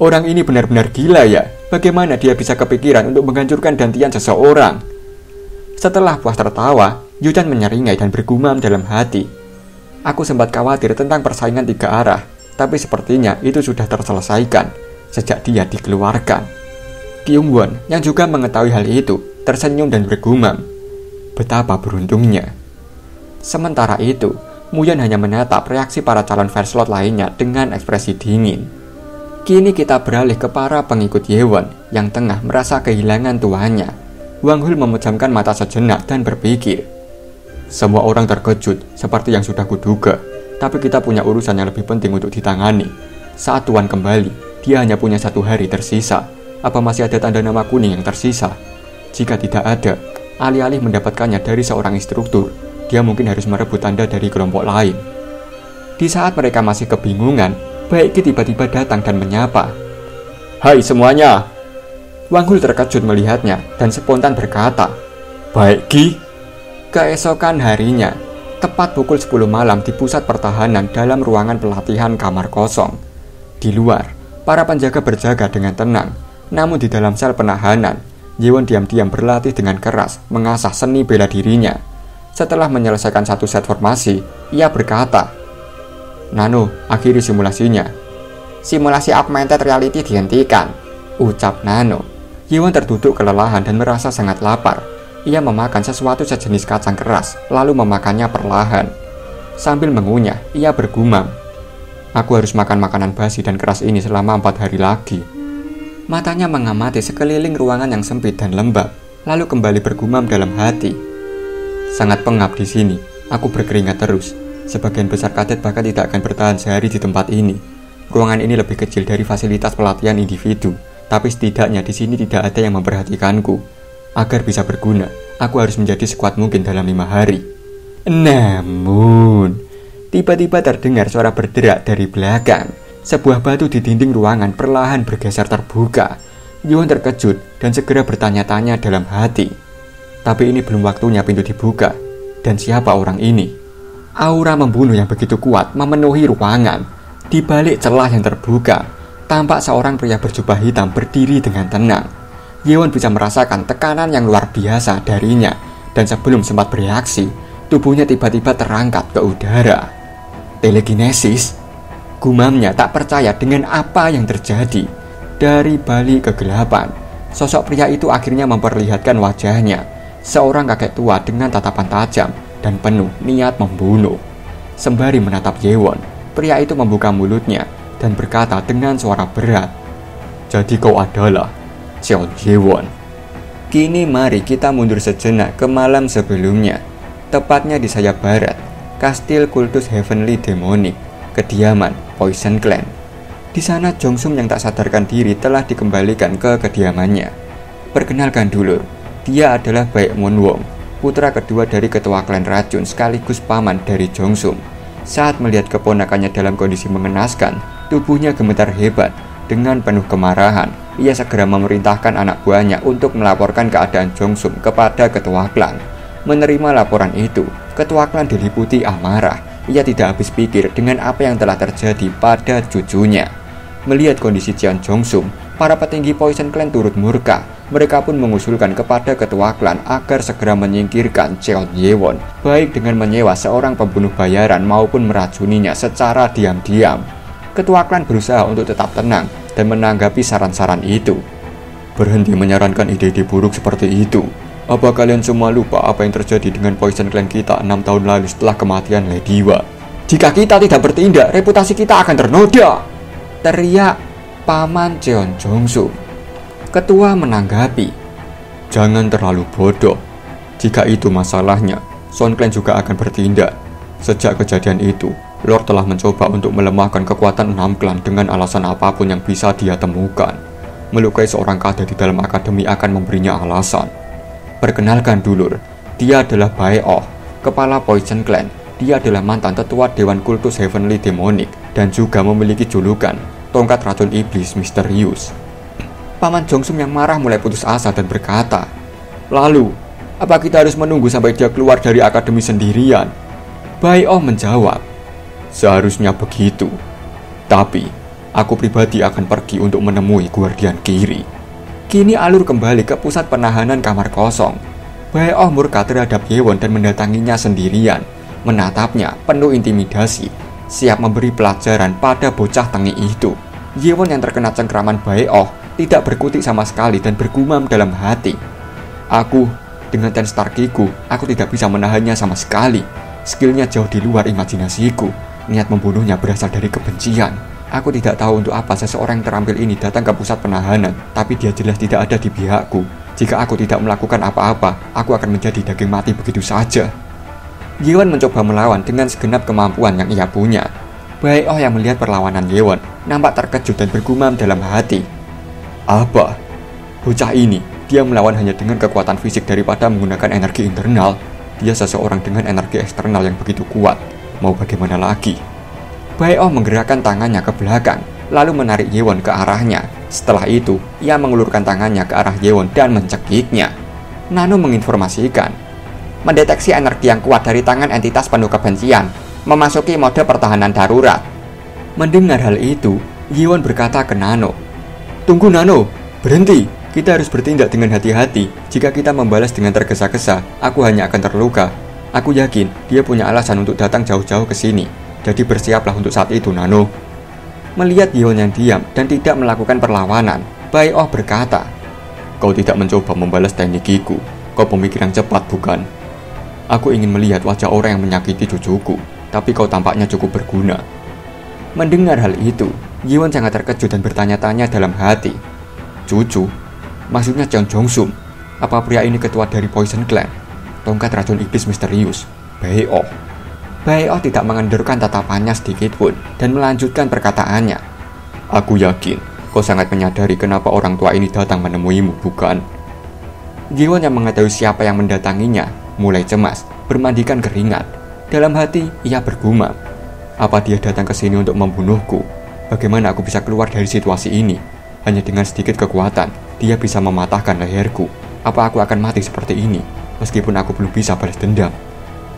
"Orang ini benar-benar gila ya. Bagaimana dia bisa kepikiran untuk menghancurkan Dantian seseorang?" Setelah puas tertawa, Yu-chan menyeringai dan bergumam dalam hati, "Aku sempat khawatir tentang persaingan 3 arah, tapi sepertinya itu sudah terselesaikan sejak dia dikeluarkan." Kyung-won yang juga mengetahui hal itu tersenyum dan bergumam, "Betapa beruntungnya." Sementara itu, Muyan hanya menatap reaksi para calon first slot lainnya dengan ekspresi dingin. Kini kita beralih ke para pengikut Yewon yang tengah merasa kehilangan tuannya. Wang Hul memejamkan mata sejenak dan berpikir, "Semua orang terkejut seperti yang sudah kuduga, tapi kita punya urusan yang lebih penting untuk ditangani. Saat Tuan kembali, dia hanya punya 1 hari tersisa. Apa masih ada tanda nama kuning yang tersisa? Jika tidak ada, alih-alih mendapatkannya dari seorang instruktur, dia mungkin harus merebut tanda dari kelompok lain." Di saat mereka masih kebingungan, Baekgi tiba-tiba datang dan menyapa. "Hai semuanya." Wang Hul terkejut melihatnya dan spontan berkata, "Baekgi?" Keesokan harinya, tepat pukul 10 malam di pusat pertahanan dalam ruangan pelatihan kamar kosong. Di luar, para penjaga berjaga dengan tenang, namun di dalam sel penahanan, Yewon diam-diam berlatih dengan keras mengasah seni bela dirinya. Setelah menyelesaikan 1 set formasi, ia berkata, "Nano, akhiri simulasinya." "Simulasi augmented reality dihentikan," ucap Nano. Yewon terduduk kelelahan dan merasa sangat lapar. Ia memakan sesuatu sejenis kacang keras, lalu memakannya perlahan. Sambil mengunyah, ia bergumam, "Aku harus makan makanan basi dan keras ini selama 4 hari lagi." Matanya mengamati sekeliling ruangan yang sempit dan lembab, lalu kembali bergumam dalam hati, "Sangat pengap di sini, aku berkeringat terus. Sebagian besar kadet bahkan tidak akan bertahan sehari di tempat ini. Ruangan ini lebih kecil dari fasilitas pelatihan individu, tapi setidaknya di sini tidak ada yang memperhatikanku. Agar bisa berguna, aku harus menjadi sekuat mungkin dalam 5 hari." Namun, tiba-tiba terdengar suara berderak dari belakang. Sebuah batu di dinding ruangan perlahan bergeser terbuka. Yewon terkejut dan segera bertanya-tanya dalam hati, tapi ini belum waktunya pintu dibuka. Dan siapa orang ini? Aura membunuh yang begitu kuat memenuhi ruangan. Di balik celah yang terbuka, tampak seorang pria berjubah hitam berdiri dengan tenang. Yewon bisa merasakan tekanan yang luar biasa darinya, dan sebelum sempat bereaksi, tubuhnya tiba-tiba terangkat ke udara. "Telekinesis?" Gumamnya tak percaya dengan apa yang terjadi. Dari balik kegelapan, sosok pria itu akhirnya memperlihatkan wajahnya. Seorang kakek tua dengan tatapan tajam dan penuh niat membunuh. Sembari menatap Yewon, pria itu membuka mulutnya dan berkata dengan suara berat, "Jadi kau adalah Cheon Yewon." Kini mari kita mundur sejenak ke malam sebelumnya. Tepatnya di sayap barat, kastil kultus Heavenly Demonic, kediaman Poison Clan. Di sana Jongsum yang tak sadarkan diri telah dikembalikan ke kediamannya. Perkenalkan dulu, dia adalah Baekmon Wong, putra kedua dari ketua klan racun sekaligus paman dari Jongsum. Saat melihat keponakannya dalam kondisi mengenaskan, tubuhnya gemetar hebat. Dengan penuh kemarahan, ia segera memerintahkan anak buahnya untuk melaporkan keadaan Jongsum kepada ketua klan. Menerima laporan itu, ketua klan diliputi amarah. Ia tidak habis pikir dengan apa yang telah terjadi pada cucunya. Melihat kondisi Cheon Jongsum, para petinggi Poison Clan turut murka. Mereka pun mengusulkan kepada ketua klan agar segera menyingkirkan Cheon Yewon, baik dengan menyewa seorang pembunuh bayaran maupun meracuninya secara diam-diam. Ketua klan berusaha untuk tetap tenang dan menanggapi saran-saran itu. "Berhenti menyarankan ide-ide buruk seperti itu. Apa kalian semua lupa apa yang terjadi dengan Poison Clan kita 6 tahun lalu setelah kematian Lady Wa? Jika kita tidak bertindak, reputasi kita akan ternoda!" teriak paman Cheon Jongsum. Ketua menanggapi, "Jangan terlalu bodoh. Jika itu masalahnya, Son Clan juga akan bertindak. Sejak kejadian itu, Lord telah mencoba untuk melemahkan kekuatan 6 klan dengan alasan apapun yang bisa dia temukan. Melukai seorang kadet di dalam akademi akan memberinya alasan. Perkenalkan dulur, dia adalah Bae-oh, kepala Poison Clan. Dia adalah mantan tetua Dewan Kultus Heavenly Demonic dan juga memiliki julukan tongkat racun iblis misterius." Paman Jongsum yang marah mulai putus asa dan berkata, "Lalu, apa kita harus menunggu sampai dia keluar dari akademi sendirian?" Bae-oh menjawab, "Seharusnya begitu. Tapi, aku pribadi akan pergi untuk menemui guardian kiri." Kini alur kembali ke pusat penahanan kamar kosong. Bae-oh murka terhadap Yewon dan mendatanginya sendirian. Menatapnya penuh intimidasi, siap memberi pelajaran pada bocah tengik itu. Yewon yang terkena cengkraman Bae-oh tidak berkutik sama sekali dan bergumam dalam hati, Dengan Tenstarkiku, aku tidak bisa menahannya sama sekali. Skillnya jauh di luar imajinasiku. Niat membunuhnya berasal dari kebencian. Aku tidak tahu untuk apa seseorang yang terampil ini datang ke pusat penahanan, tapi dia jelas tidak ada di pihakku. Jika aku tidak melakukan apa-apa, aku akan menjadi daging mati begitu saja. Yewon mencoba melawan dengan segenap kemampuan yang ia punya. Bae-oh yang melihat perlawanan Yewon nampak terkejut dan bergumam dalam hati. Apa? Bocah ini, dia melawan hanya dengan kekuatan fisik daripada menggunakan energi internal. Dia seseorang dengan energi eksternal yang begitu kuat. Mau bagaimana lagi? Bae-oh menggerakkan tangannya ke belakang, lalu menarik Yewon ke arahnya. Setelah itu, ia mengulurkan tangannya ke arah Yewon dan mencekiknya. Nano menginformasikan, mendeteksi energi yang kuat dari tangan entitas penuh kebencian, memasuki mode pertahanan darurat. Mendengar hal itu, Yewon berkata ke Nano, "Tunggu Nano, berhenti. Kita harus bertindak dengan hati-hati. Jika kita membalas dengan tergesa-gesa, aku hanya akan terluka. Aku yakin dia punya alasan untuk datang jauh-jauh ke sini. Jadi bersiaplah untuk saat itu, Nano." Melihat Yewon yang diam dan tidak melakukan perlawanan, Bae-oh berkata, "Kau tidak mencoba membalas teknikiku. Kau pemikiran cepat, bukan? Aku ingin melihat wajah orang yang menyakiti cucuku, tapi kau tampaknya cukup berguna." Mendengar hal itu, Yewon sangat terkejut dan bertanya-tanya dalam hati, "Cucu? Maksudnya Jeong Jong-sum? Apa pria ini ketua dari Poison Clan? Tongkat racun iblis misterius, Bae-oh." Bae-oh tidak mengendurkan tatapannya sedikit pun dan melanjutkan perkataannya, "Aku yakin kau sangat menyadari kenapa orang tua ini datang menemuimu, bukan?" Yewon yang mengetahui siapa yang mendatanginya mulai cemas, bermandikan keringat. Dalam hati ia bergumam, "Apa dia datang ke sini untuk membunuhku? Bagaimana aku bisa keluar dari situasi ini? Hanya dengan sedikit kekuatan, dia bisa mematahkan leherku. Apa aku akan mati seperti ini, meskipun aku belum bisa balas dendam?"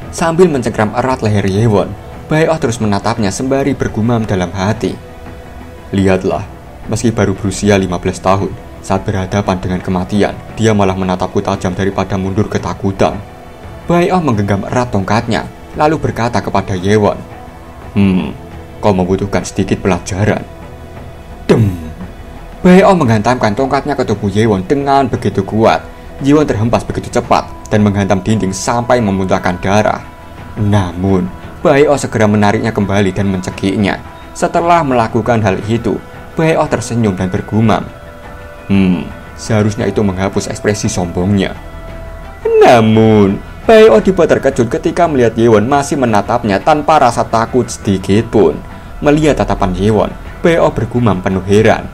Sambil mencengkram erat leher Yewon, Bae-oh terus menatapnya sembari bergumam dalam hati, "Lihatlah, meski baru berusia 15 tahun, saat berhadapan dengan kematian, dia malah menatapku tajam daripada mundur ketakutan." Bae-oh menggenggam erat tongkatnya, lalu berkata kepada Yewon, "Kau membutuhkan sedikit pelajaran." Dem! Bae-oh menghantamkan tongkatnya ke tubuh Yewon dengan begitu kuat. Yewon terhempas begitu cepat dan menghantam dinding sampai memuntahkan darah. Namun, Bae-oh segera menariknya kembali dan mencekiknya. Setelah melakukan hal itu, Bae-oh tersenyum dan bergumam, seharusnya itu menghapus ekspresi sombongnya." Namun, Bae-oh dibuat terkejut ketika melihat Yewon masih menatapnya tanpa rasa takut sedikit pun. Melihat tatapan Yewon, Bae-oh bergumam penuh heran,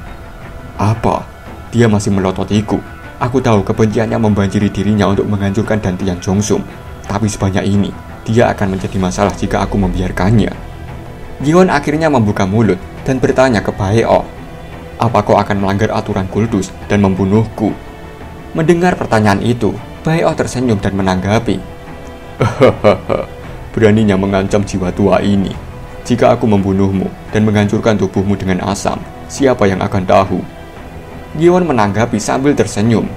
"Apa? Dia masih melototiku. Aku tahu kebenciannya membanjiri dirinya untuk menghancurkan Dantian Jong-sum. Tapi sebanyak ini, dia akan menjadi masalah jika aku membiarkannya." Yewon akhirnya membuka mulut dan bertanya ke Bae-oh, "Apa kau akan melanggar aturan kultus dan membunuhku?" Mendengar pertanyaan itu, Bae-oh tersenyum dan menanggapi, "Beraninya mengancam jiwa tua ini. Jika aku membunuhmu dan menghancurkan tubuhmu dengan asam, siapa yang akan tahu?" Yewon menanggapi sambil tersenyum,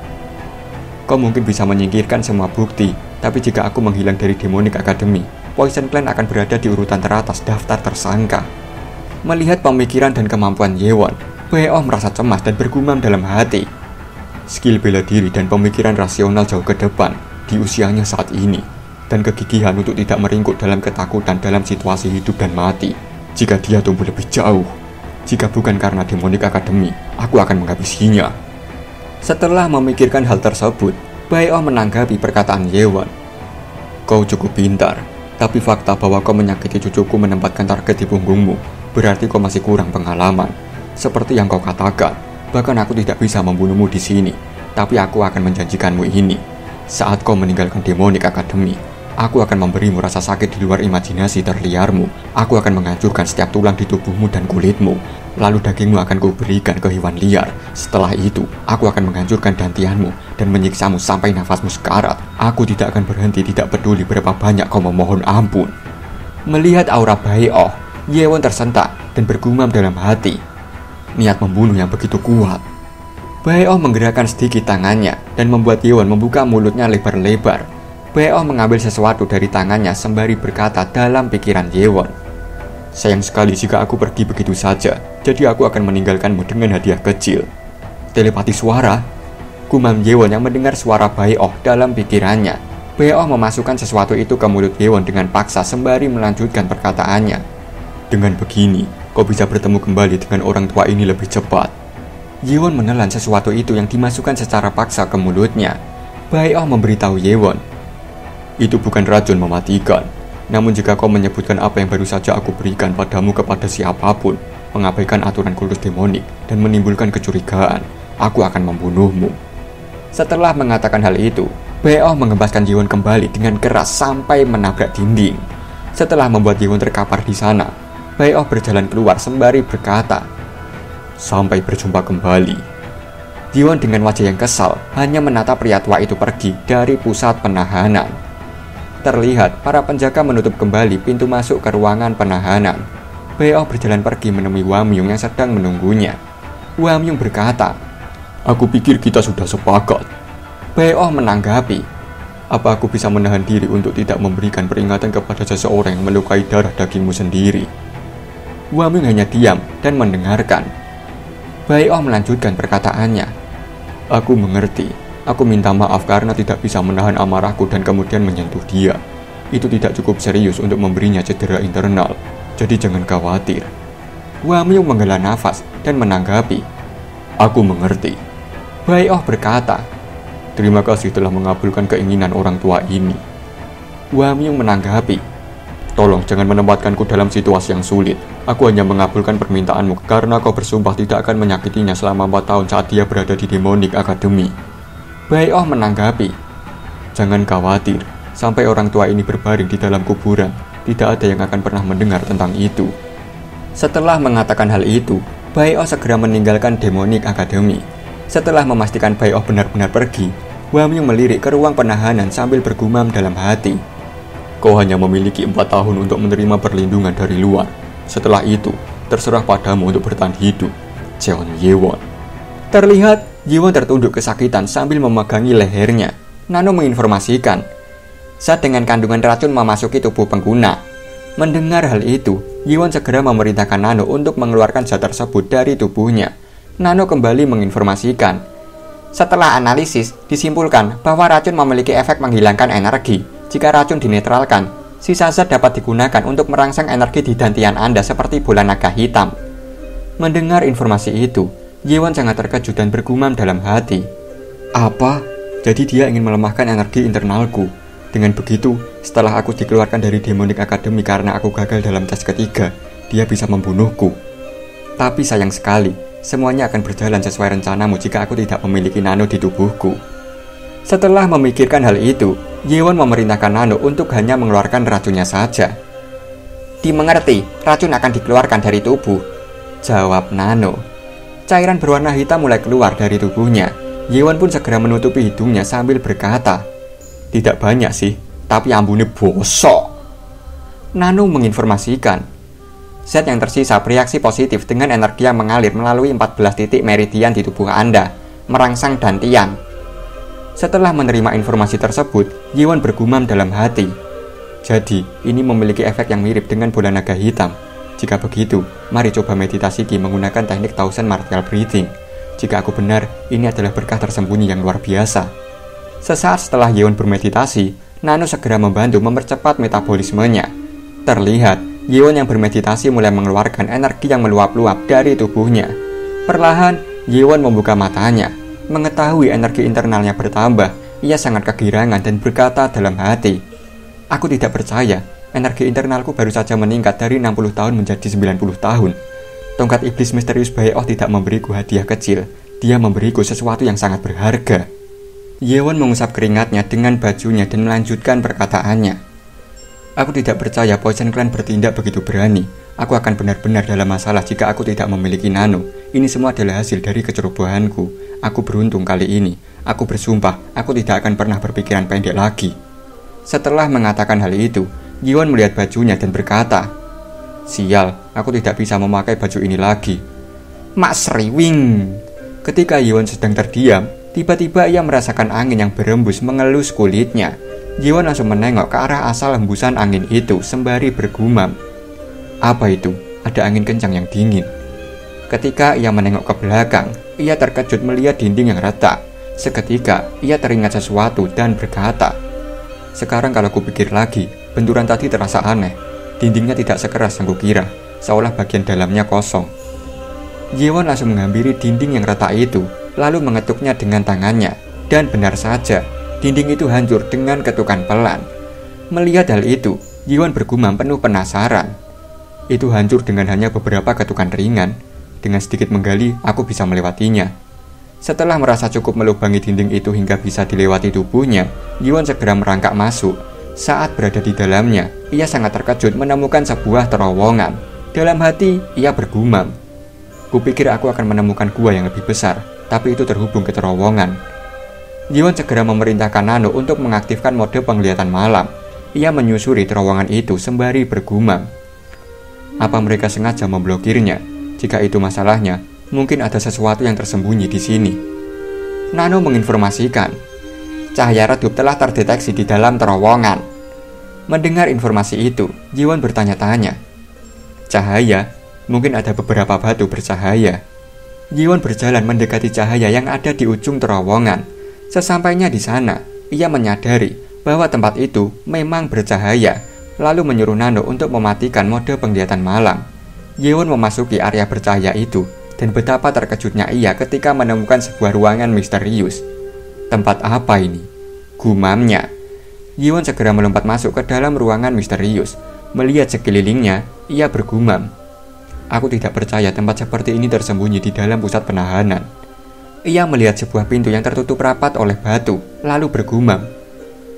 "Kau mungkin bisa menyingkirkan semua bukti, tapi jika aku menghilang dari Demonic Academy, Poison Clan akan berada di urutan teratas daftar tersangka." Melihat pemikiran dan kemampuan Yewon, Bae-oh merasa cemas dan bergumam dalam hati, skill bela diri dan pemikiran rasional jauh ke depan di usianya saat ini, dan kegigihan untuk tidak meringkuk dalam ketakutan dalam situasi hidup dan mati. Jika dia tumbuh lebih jauh, jika bukan karena Demonic Academy, aku akan menghabisinya. Setelah memikirkan hal tersebut, Bae-oh menanggapi perkataan Yewon, "Kau cukup pintar, tapi fakta bahwa kau menyakiti cucuku menempatkan target di punggungmu, berarti kau masih kurang pengalaman. Seperti yang kau katakan, bahkan aku tidak bisa membunuhmu di sini, tapi aku akan menjanjikanmu ini. Saat kau meninggalkan Demonic Academy, aku akan memberimu rasa sakit di luar imajinasi terliarmu. Aku akan menghancurkan setiap tulang di tubuhmu dan kulitmu. Lalu dagingmu akan kuberikan ke hewan liar. Setelah itu, aku akan menghancurkan dantianmu dan menyiksamu sampai nafasmu sekarat. Aku tidak akan berhenti, tidak peduli berapa banyak kau memohon ampun." Melihat aura Bae-oh, Yewon tersentak dan bergumam dalam hati, niat membunuh yang begitu kuat. Bae-oh menggerakkan sedikit tangannya dan membuat Yewon membuka mulutnya lebar-lebar. Bae-oh mengambil sesuatu dari tangannya sembari berkata dalam pikiran Yewon, "Sayang sekali jika aku pergi begitu saja, jadi aku akan meninggalkanmu dengan hadiah kecil." Telepati suara? Gumam Yewon yang mendengar suara Bae-oh dalam pikirannya. Bae-oh memasukkan sesuatu itu ke mulut Yewon dengan paksa sembari melanjutkan perkataannya. Dengan begini, kau bisa bertemu kembali dengan orang tua ini lebih cepat. Yewon menelan sesuatu itu yang dimasukkan secara paksa ke mulutnya. Bae-oh memberitahu Yewon, itu bukan racun mematikan. Namun jika kau menyebutkan apa yang baru saja aku berikan padamu kepada siapapun, mengabaikan aturan kultus demonik dan menimbulkan kecurigaan, aku akan membunuhmu. Setelah mengatakan hal itu, Bae-oh mengembaskan Yewon kembali dengan keras sampai menabrak dinding. Setelah membuat Yewon terkapar di sana, Bae-oh berjalan keluar sembari berkata, sampai berjumpa kembali. Yewon dengan wajah yang kesal hanya menatap pria tua itu pergi dari pusat penahanan. Terlihat para penjaga menutup kembali pintu masuk ke ruangan penahanan. Bae-oh berjalan pergi menemui Wamyung yang sedang menunggunya. Wamyung berkata, aku pikir kita sudah sepakat. Bae-oh menanggapi, apa aku bisa menahan diri untuk tidak memberikan peringatan kepada seseorang yang melukai darah dagingmu sendiri? Wamyung hanya diam dan mendengarkan. Bae-oh melanjutkan perkataannya, aku mengerti. Aku minta maaf karena tidak bisa menahan amarahku dan kemudian menyentuh dia. Itu tidak cukup serius untuk memberinya cedera internal, jadi jangan khawatir. Wamyung menghela nafas dan menanggapi, aku mengerti. Bae-oh berkata, terima kasih telah mengabulkan keinginan orang tua ini. Wamyung menanggapi, tolong jangan menempatkanku dalam situasi yang sulit. Aku hanya mengabulkan permintaanmu karena kau bersumpah tidak akan menyakitinya selama 4 tahun saat dia berada di Demonic Academy. Bae-oh menanggapi, jangan khawatir, sampai orang tua ini berbaring di dalam kuburan, tidak ada yang akan pernah mendengar tentang itu. Setelah mengatakan hal itu, Bae-oh segera meninggalkan Demonic Academy. Setelah memastikan Bae-oh benar-benar pergi, Wamyung melirik ke ruang penahanan sambil bergumam dalam hati, kau hanya memiliki 4 tahun untuk menerima perlindungan dari luar. Setelah itu, terserah padamu untuk bertahan hidup. Jeon Yewon. Terlihat Yewon tertunduk kesakitan sambil memegangi lehernya. Nano menginformasikan, zat dengan kandungan racun memasuki tubuh pengguna. Mendengar hal itu, Yewon segera memerintahkan Nano untuk mengeluarkan zat tersebut dari tubuhnya. Nano kembali menginformasikan, setelah analisis disimpulkan bahwa racun memiliki efek menghilangkan energi. Jika racun dinetralkan, sisa zat dapat digunakan untuk merangsang energi di dantian Anda seperti bola naga hitam. Mendengar informasi itu, Yewon sangat terkejut dan bergumam dalam hati. Apa? Jadi dia ingin melemahkan energi internalku. Dengan begitu, setelah aku dikeluarkan dari Demonic Academy karena aku gagal dalam tes ketiga, dia bisa membunuhku. Tapi sayang sekali, semuanya akan berjalan sesuai rencanamu jika aku tidak memiliki Nano di tubuhku. Setelah memikirkan hal itu, Yewon memerintahkan Nano untuk hanya mengeluarkan racunnya saja. Dimengerti, racun akan dikeluarkan dari tubuh, jawab Nano. Cairan berwarna hitam mulai keluar dari tubuhnya. Yewon pun segera menutupi hidungnya sambil berkata, tidak banyak sih, tapi ambune bosok. Nano menginformasikan, zat yang tersisa bereaksi positif dengan energi yang mengalir melalui 14 titik meridian di tubuh Anda, merangsang dantian. Setelah menerima informasi tersebut, Yewon bergumam dalam hati, jadi ini memiliki efek yang mirip dengan bola naga hitam. Jika begitu, mari coba meditasi Ki menggunakan teknik Thousand Martial Breathing. Jika aku benar, ini adalah berkah tersembunyi yang luar biasa. Sesaat setelah Yewon bermeditasi, Nano segera membantu mempercepat metabolismenya. Terlihat, Yewon yang bermeditasi mulai mengeluarkan energi yang meluap-luap dari tubuhnya. Perlahan, Yewon membuka matanya. Mengetahui energi internalnya bertambah, ia sangat kegirangan dan berkata dalam hati, aku tidak percaya. Energi internalku baru saja meningkat dari 60 tahun menjadi 90 tahun. Tongkat iblis misterius Bae-oh tidak memberiku hadiah kecil. Dia memberiku sesuatu yang sangat berharga. Yewon mengusap keringatnya dengan bajunya dan melanjutkan perkataannya. Aku tidak percaya Poison Clan bertindak begitu berani. Aku akan benar-benar dalam masalah jika aku tidak memiliki Nano. Ini semua adalah hasil dari kecerobohanku. Aku beruntung kali ini. Aku bersumpah, aku tidak akan pernah berpikiran pendek lagi. Setelah mengatakan hal itu, Yewon melihat bajunya dan berkata, sial, aku tidak bisa memakai baju ini lagi. Mak Sriwing. Ketika Yewon sedang terdiam, tiba-tiba ia merasakan angin yang berembus mengelus kulitnya. Yewon langsung menengok ke arah asal hembusan angin itu sembari bergumam, apa itu? Ada angin kencang yang dingin. Ketika ia menengok ke belakang, ia terkejut melihat dinding yang retak. Seketika, ia teringat sesuatu dan berkata, "Sekarang kalau kupikir lagi, benturan tadi terasa aneh. Dindingnya tidak sekeras yang kukira, seolah bagian dalamnya kosong." Yewon langsung menghampiri dinding yang retak itu, lalu mengetuknya dengan tangannya. Dan benar saja, dinding itu hancur dengan ketukan pelan. Melihat hal itu, Yewon bergumam penuh penasaran. Itu hancur dengan hanya beberapa ketukan ringan. Dengan sedikit menggali, aku bisa melewatinya. Setelah merasa cukup melubangi dinding itu hingga bisa dilewati tubuhnya, Yewon segera merangkak masuk. Saat berada di dalamnya, ia sangat terkejut menemukan sebuah terowongan. Dalam hati, ia bergumam, "Kupikir aku akan menemukan gua yang lebih besar, tapi itu terhubung ke terowongan." Yewon segera memerintahkan Nano untuk mengaktifkan mode penglihatan malam. Ia menyusuri terowongan itu sembari bergumam, "Apa mereka sengaja memblokirnya? Jika itu masalahnya, mungkin ada sesuatu yang tersembunyi di sini." Nano menginformasikan, "Cahaya redup telah terdeteksi di dalam terowongan." Mendengar informasi itu, Yewon bertanya-tanya, "Cahaya? Mungkin ada beberapa batu bercahaya." Yewon berjalan mendekati cahaya yang ada di ujung terowongan. Sesampainya di sana, ia menyadari bahwa tempat itu memang bercahaya, lalu menyuruh Nano untuk mematikan mode penglihatan malam. Yewon memasuki area bercahaya itu, dan betapa terkejutnya ia ketika menemukan sebuah ruangan misterius. "Tempat apa ini?" gumamnya. Yewon segera melompat masuk ke dalam ruangan misterius. Melihat sekelilingnya, ia bergumam, "Aku tidak percaya tempat seperti ini tersembunyi di dalam pusat penahanan." Ia melihat sebuah pintu yang tertutup rapat oleh batu, lalu bergumam,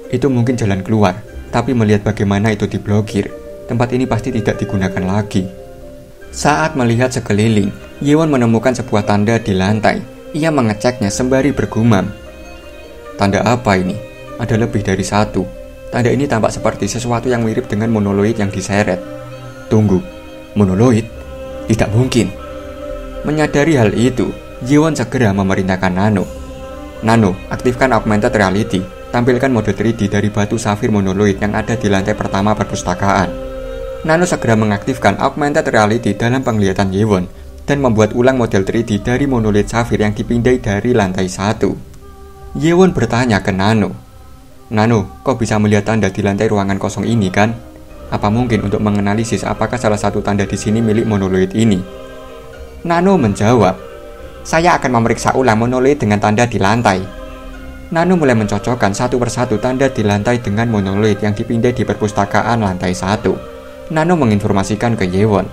"Itu mungkin jalan keluar, tapi melihat bagaimana itu diblokir, tempat ini pasti tidak digunakan lagi." Saat melihat sekeliling, Yewon menemukan sebuah tanda di lantai. Ia mengeceknya sembari bergumam, "Tanda apa ini? Ada lebih dari satu. Tanda ini tampak seperti sesuatu yang mirip dengan monoloid yang diseret." "Tunggu, monoloid? Tidak mungkin." Menyadari hal itu, Yewon segera memerintahkan Nano, "Nano, aktifkan augmented reality. Tampilkan mode 3D dari batu safir monoloid yang ada di lantai pertama perpustakaan." Nano segera mengaktifkan augmented reality dalam penglihatan Yewon dan membuat ulang model 3D dari monolit safir yang dipindai dari lantai 1. Yewon bertanya ke Nano, "Nano, kau bisa melihat tanda di lantai ruangan kosong ini kan? Apa mungkin untuk menganalisis apakah salah satu tanda di sini milik monolit ini?" Nano menjawab, "Saya akan memeriksa ulang monolit dengan tanda di lantai." Nano mulai mencocokkan satu persatu tanda di lantai dengan monolit yang dipindai di perpustakaan lantai 1. Nano menginformasikan ke Yewon,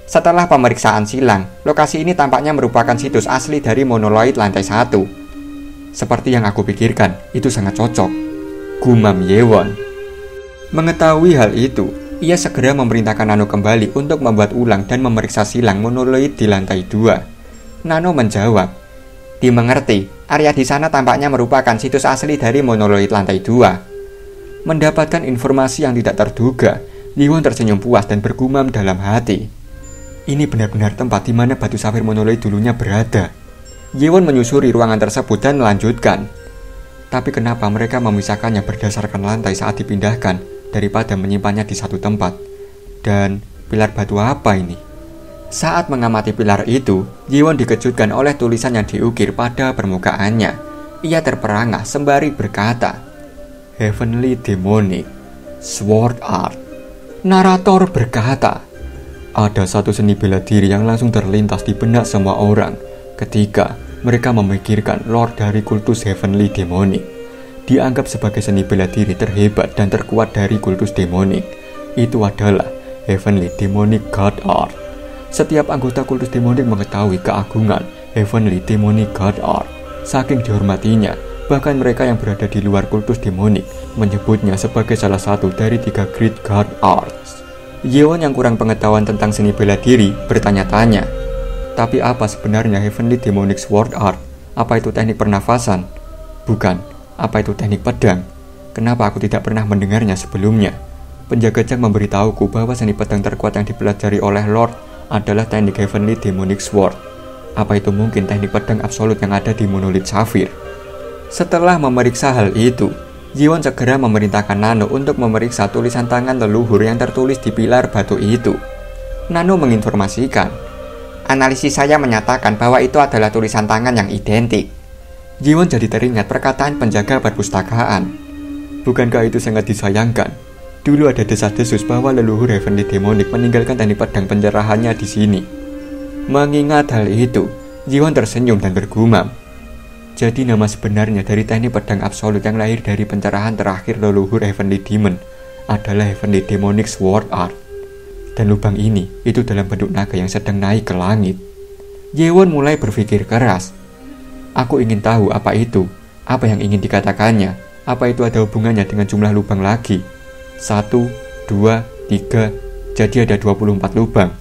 "Setelah pemeriksaan silang, lokasi ini tampaknya merupakan situs asli dari monoloid lantai 1. Seperti yang aku pikirkan, itu sangat cocok," gumam Yewon. Mengetahui hal itu, ia segera memerintahkan Nano kembali untuk membuat ulang dan memeriksa silang monoloid di lantai 2. Nano menjawab, "Dimengerti, area di sana tampaknya merupakan situs asli dari monoloid lantai 2. Mendapatkan informasi yang tidak terduga, Yewon tersenyum puas dan bergumam dalam hati, "Ini benar-benar tempat di mana batu safir monoloid dulunya berada." Yewon menyusuri ruangan tersebut dan melanjutkan, "Tapi kenapa mereka memisahkannya berdasarkan lantai saat dipindahkan daripada menyimpannya di satu tempat? Dan pilar batu apa ini?" Saat mengamati pilar itu, Yewon dikejutkan oleh tulisan yang diukir pada permukaannya. Ia terperangah sembari berkata, "Heavenly Demonic Sword Art." Narator berkata, "Ada satu seni bela diri yang langsung terlintas di benak semua orang ketika mereka memikirkan lore dari kultus Heavenly Demonic. Dianggap sebagai seni bela diri terhebat dan terkuat dari kultus demonic. Itu adalah Heavenly Demonic God Art. Setiap anggota kultus demonic mengetahui keagungan Heavenly Demonic God Art. Saking dihormatinya, bahkan mereka yang berada di luar kultus demonic menyebutnya sebagai salah satu dari 3 Great God Arts." Yewon yang kurang pengetahuan tentang seni bela diri bertanya-tanya, "Tapi apa sebenarnya Heavenly Demonic Sword Art? Apa itu teknik pernafasan? Bukan, apa itu teknik pedang? Kenapa aku tidak pernah mendengarnya sebelumnya?" Penjaga Jang memberitahuku bahwa seni pedang terkuat yang dipelajari oleh Lord adalah teknik Heavenly Demonic Sword. Apa itu mungkin teknik pedang absolut yang ada di monolit safir? Setelah memeriksa hal itu, Yewon segera memerintahkan Nano untuk memeriksa tulisan tangan leluhur yang tertulis di pilar batu itu. Nano menginformasikan, "Analisis saya menyatakan bahwa itu adalah tulisan tangan yang identik." Jiwon jadi teringat perkataan penjaga perpustakaan. Bukankah itu sangat disayangkan? Dulu ada desas-desus bahwa leluhur Heavenly Demonic meninggalkan teknik pedang pencerahannya di sini. Mengingat hal itu, Jiwon tersenyum dan bergumam. Jadi nama sebenarnya dari teknik pedang absolut yang lahir dari pencerahan terakhir leluhur Heavenly Demon adalah Heavenly Demonic Sword Art. Dan lubang ini itu dalam bentuk naga yang sedang naik ke langit. Jiwon mulai berpikir keras. Aku ingin tahu apa itu, apa yang ingin dikatakannya, apa itu ada hubungannya dengan jumlah lubang lagi. 1, 2, 3, jadi ada 24 lubang.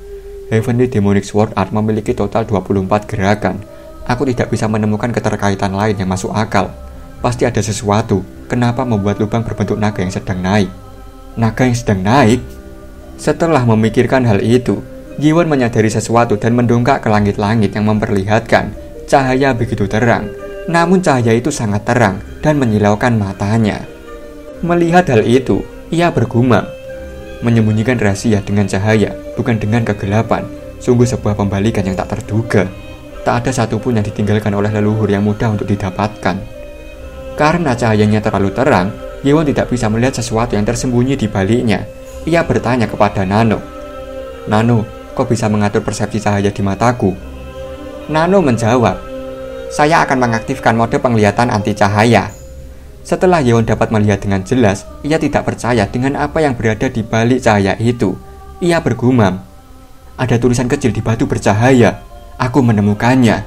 Heavenly Demonic Sword Art memiliki total 24 gerakan. Aku tidak bisa menemukan keterkaitan lain yang masuk akal. Pasti ada sesuatu. Kenapa membuat lubang berbentuk naga yang sedang naik? Naga yang sedang naik? Setelah memikirkan hal itu, Jiwon menyadari sesuatu dan mendongak ke langit-langit yang memperlihatkan cahaya begitu terang. Namun cahaya itu sangat terang dan menyilaukan matanya. Melihat hal itu, ia bergumam. Menyembunyikan rahasia dengan cahaya, bukan dengan kegelapan. Sungguh sebuah pembalikan yang tak terduga. Tak ada satupun yang ditinggalkan oleh leluhur yang mudah untuk didapatkan. Karena cahayanya terlalu terang, Jiwon tidak bisa melihat sesuatu yang tersembunyi di baliknya. Ia bertanya kepada Nano. Nano, kau bisa mengatur persepsi cahaya di mataku? Nano menjawab, saya akan mengaktifkan mode penglihatan anti cahaya. Setelah Jiwon dapat melihat dengan jelas, ia tidak percaya dengan apa yang berada di balik cahaya itu. Ia bergumam, ada tulisan kecil di batu bercahaya. Aku menemukannya,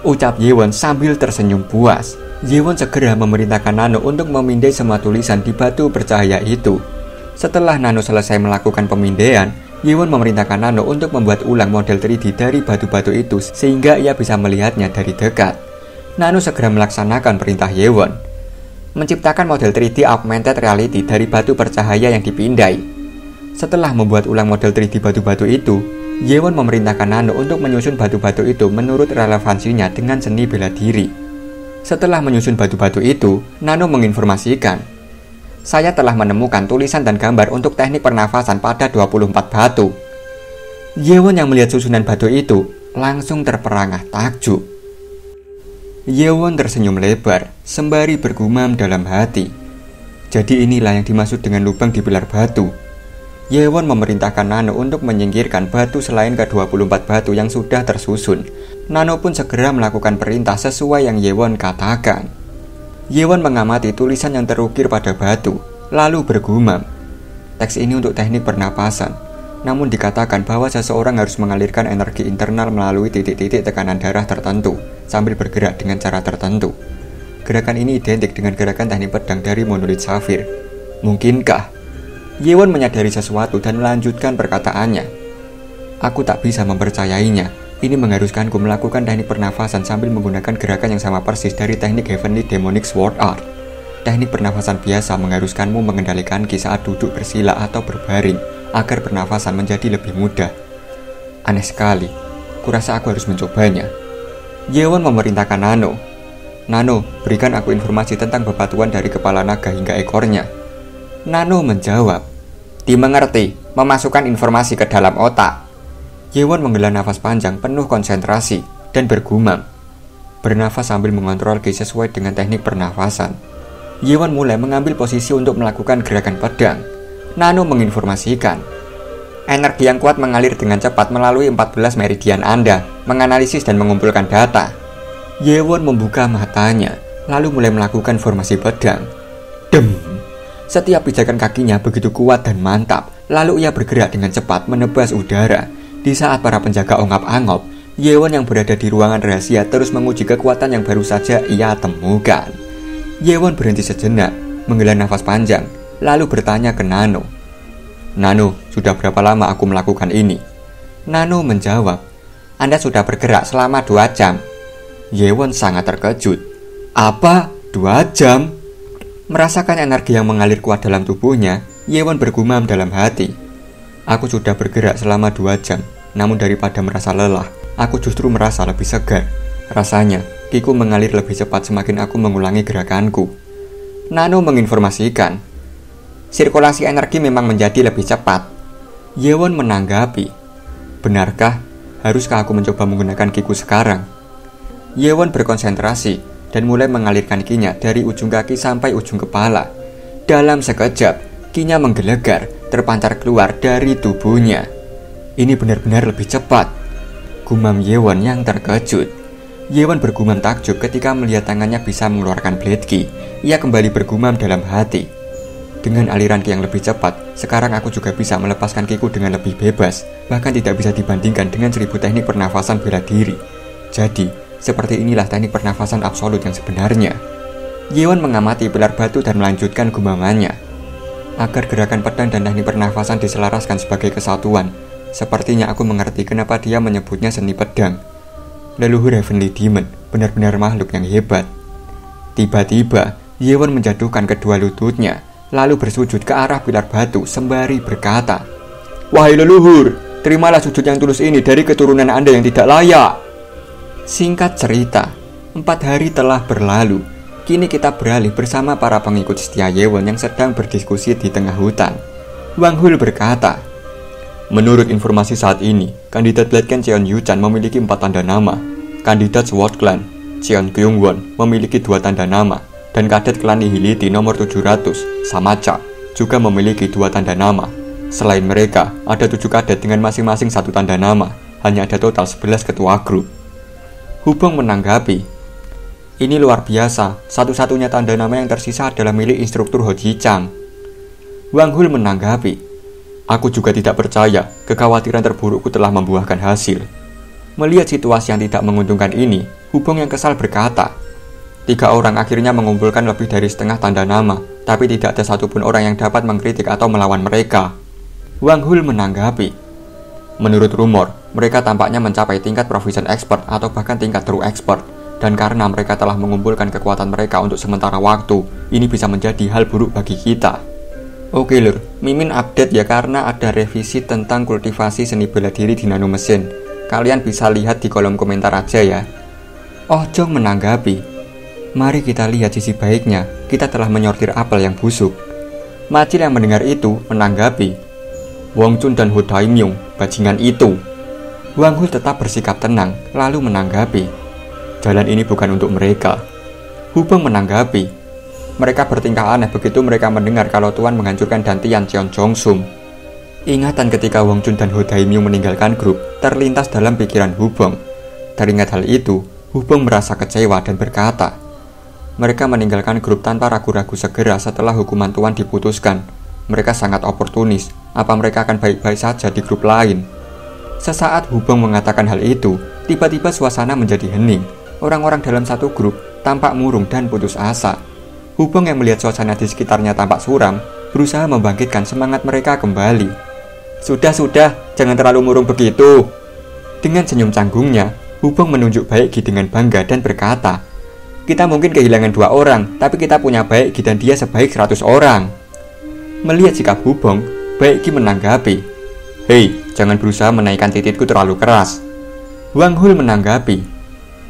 ucap Jiwon sambil tersenyum puas. Jiwon segera memerintahkan Nano untuk memindai semua tulisan di batu bercahaya itu. Setelah Nano selesai melakukan pemindaian, Jiwon memerintahkan Nano untuk membuat ulang model 3D dari batu-batu itu sehingga ia bisa melihatnya dari dekat. Nano segera melaksanakan perintah Jiwon, menciptakan model 3D augmented reality dari batu bercahaya yang dipindai. Setelah membuat ulang model 3D batu-batu itu, Jiwon memerintahkan Nano untuk menyusun batu-batu itu menurut relevansinya dengan seni bela diri. Setelah menyusun batu-batu itu, Nano menginformasikan, saya telah menemukan tulisan dan gambar untuk teknik pernafasan pada 24 batu. Jiwon yang melihat susunan batu itu langsung terperangah takjub. Jiwon tersenyum lebar sembari bergumam dalam hati. Jadi inilah yang dimaksud dengan lubang di pilar batu. Jiwon memerintahkan Nano untuk menyingkirkan batu selain ke-24 batu yang sudah tersusun. Nano pun segera melakukan perintah sesuai yang Jiwon katakan. Jiwon mengamati tulisan yang terukir pada batu, lalu bergumam. Teks ini untuk teknik pernapasan. Namun dikatakan bahwa seseorang harus mengalirkan energi internal melalui titik-titik tekanan darah tertentu sambil bergerak dengan cara tertentu. Gerakan ini identik dengan gerakan teknik pedang dari monolit safir. Mungkinkah? Jiwon menyadari sesuatu dan melanjutkan perkataannya. Aku tak bisa mempercayainya. Ini mengharuskanku melakukan teknik pernafasan sambil menggunakan gerakan yang sama persis dari teknik Heavenly Demonic Sword Art. Teknik pernafasan biasa mengharuskanmu mengendalikan ki saat duduk bersila atau berbaring agar pernafasan menjadi lebih mudah. Aneh sekali, kurasa aku harus mencobanya. Jiwon memerintahkan Nano. Nano, berikan aku informasi tentang bebatuan dari kepala naga hingga ekornya. Nano menjawab, dimengerti, memasukkan informasi ke dalam otak. Jiwon menghela nafas panjang penuh konsentrasi dan bergumam. Bernafas sambil mengontrol ki sesuai dengan teknik pernafasan. Jiwon mulai mengambil posisi untuk melakukan gerakan pedang. Nano menginformasikan, energi yang kuat mengalir dengan cepat melalui 14 meridian Anda, menganalisis dan mengumpulkan data. Jiwon membuka matanya, lalu mulai melakukan formasi pedang. Dem! Setiap pijakan kakinya begitu kuat dan mantap, lalu ia bergerak dengan cepat menebas udara. Di saat para penjaga ongap-angop, Jiwon yang berada di ruangan rahasia terus menguji kekuatan yang baru saja ia temukan. Jiwon berhenti sejenak, menghela nafas panjang, lalu bertanya ke Nano. Nano, sudah berapa lama aku melakukan ini? Nano menjawab, Anda sudah bergerak selama 2 jam. Jiwon sangat terkejut. Apa? 2 jam? Merasakan energi yang mengalir kuat dalam tubuhnya, Jiwon bergumam dalam hati. Aku sudah bergerak selama 2 jam, namun daripada merasa lelah, aku justru merasa lebih segar. Rasanya, kiku mengalir lebih cepat semakin aku mengulangi gerakanku. Nano menginformasikan, sirkulasi energi memang menjadi lebih cepat. Jiwon menanggapi, benarkah? Haruskah aku mencoba menggunakan kiku sekarang? Jiwon berkonsentrasi, dan mulai mengalirkan kinya dari ujung kaki sampai ujung kepala. Dalam sekejap, kinya menggelegar, terpancar keluar dari tubuhnya. Ini benar-benar lebih cepat, gumam Yewon yang terkejut. Yewon bergumam takjub ketika melihat tangannya bisa mengeluarkan blade ki. Ia kembali bergumam dalam hati. Dengan aliran ki yang lebih cepat, sekarang aku juga bisa melepaskan kiku dengan lebih bebas, bahkan tidak bisa dibandingkan dengan 1000 teknik pernafasan bela diri. Jadi, seperti inilah teknik pernafasan absolut yang sebenarnya. Yewon mengamati pilar batu dan melanjutkan gumamannya. Agar gerakan pedang dan teknik pernafasan diselaraskan sebagai kesatuan, sepertinya aku mengerti kenapa dia menyebutnya seni pedang. Leluhur Heavenly Demon, benar-benar makhluk yang hebat. Tiba-tiba, Yewon menjatuhkan kedua lututnya, lalu bersujud ke arah pilar batu sembari berkata, "Wahai leluhur, terimalah sujud yang tulus ini dari keturunan Anda yang tidak layak." Singkat cerita, 4 hari telah berlalu. Kini kita beralih bersama para pengikut setia Yewon yang sedang berdiskusi di tengah hutan. Wang Hul berkata, "Menurut informasi saat ini, kandidat Blood Clan Cheon Yu-chan memiliki 4 tanda nama. Kandidat Sword Clan Cheon Kyung-won memiliki 2 tanda nama, dan kadet klan Nihility nomor 700, Samacha, juga memiliki 2 tanda nama. Selain mereka, ada 7 kadet dengan masing-masing 1 tanda nama. Hanya ada total 11 ketua grup." Hubong menanggapi, "Ini luar biasa, satu-satunya tanda nama yang tersisa adalah milik instruktur Ho Ji-chang." Wang Hul menanggapi, "Aku juga tidak percaya kekhawatiran terburukku telah membuahkan hasil." Melihat situasi yang tidak menguntungkan ini, Hubong yang kesal berkata, 3 orang akhirnya mengumpulkan lebih dari setengah tanda nama, tapi tidak ada satupun orang yang dapat mengkritik atau melawan mereka. Wang Hul menanggapi, "Menurut rumor, mereka tampaknya mencapai tingkat proficient expert atau bahkan tingkat true expert, dan karena mereka telah mengumpulkan kekuatan mereka untuk sementara waktu, ini bisa menjadi hal buruk bagi kita." Oke lur, Mimin update ya karena ada revisi tentang kultivasi seni bela diri di nano mesin. Kalian bisa lihat di kolom komentar aja ya. Oh Jong menanggapi, "Mari kita lihat sisi baiknya, kita telah menyortir apel yang busuk." Macil yang mendengar itu menanggapi, "Wong Chun dan Ho Daimyung, bajingan itu." Wang Hul tetap bersikap tenang, lalu menanggapi, "Jalan ini bukan untuk mereka." Hubong menanggapi, "Mereka bertingkah aneh begitu mereka mendengar kalau Tuan menghancurkan Dantian Cheon Jongsum." Ingatan ketika Wong Chun dan Ho Daimyung meninggalkan grup terlintas dalam pikiran Hubong. Teringat hal itu, Hubong merasa kecewa dan berkata, "Mereka meninggalkan grup tanpa ragu-ragu segera setelah hukuman Tuan diputuskan. Mereka sangat oportunis. Apa mereka akan baik-baik saja di grup lain?" Sesaat Hubong mengatakan hal itu, tiba-tiba suasana menjadi hening. Orang-orang dalam satu grup tampak murung dan putus asa. Hubong yang melihat suasana di sekitarnya tampak suram, berusaha membangkitkan semangat mereka kembali. Sudah, jangan terlalu murung begitu." Dengan senyum canggungnya, Hubong menunjuk Baekgi dengan bangga dan berkata, "Kita mungkin kehilangan 2 orang, tapi kita punya Baekgi dan dia sebaik 100 orang." Melihat sikap Hubong, Baekgi menanggapi, "Hei, jangan berusaha menaikkan tititku terlalu keras." Wang Hul menanggapi,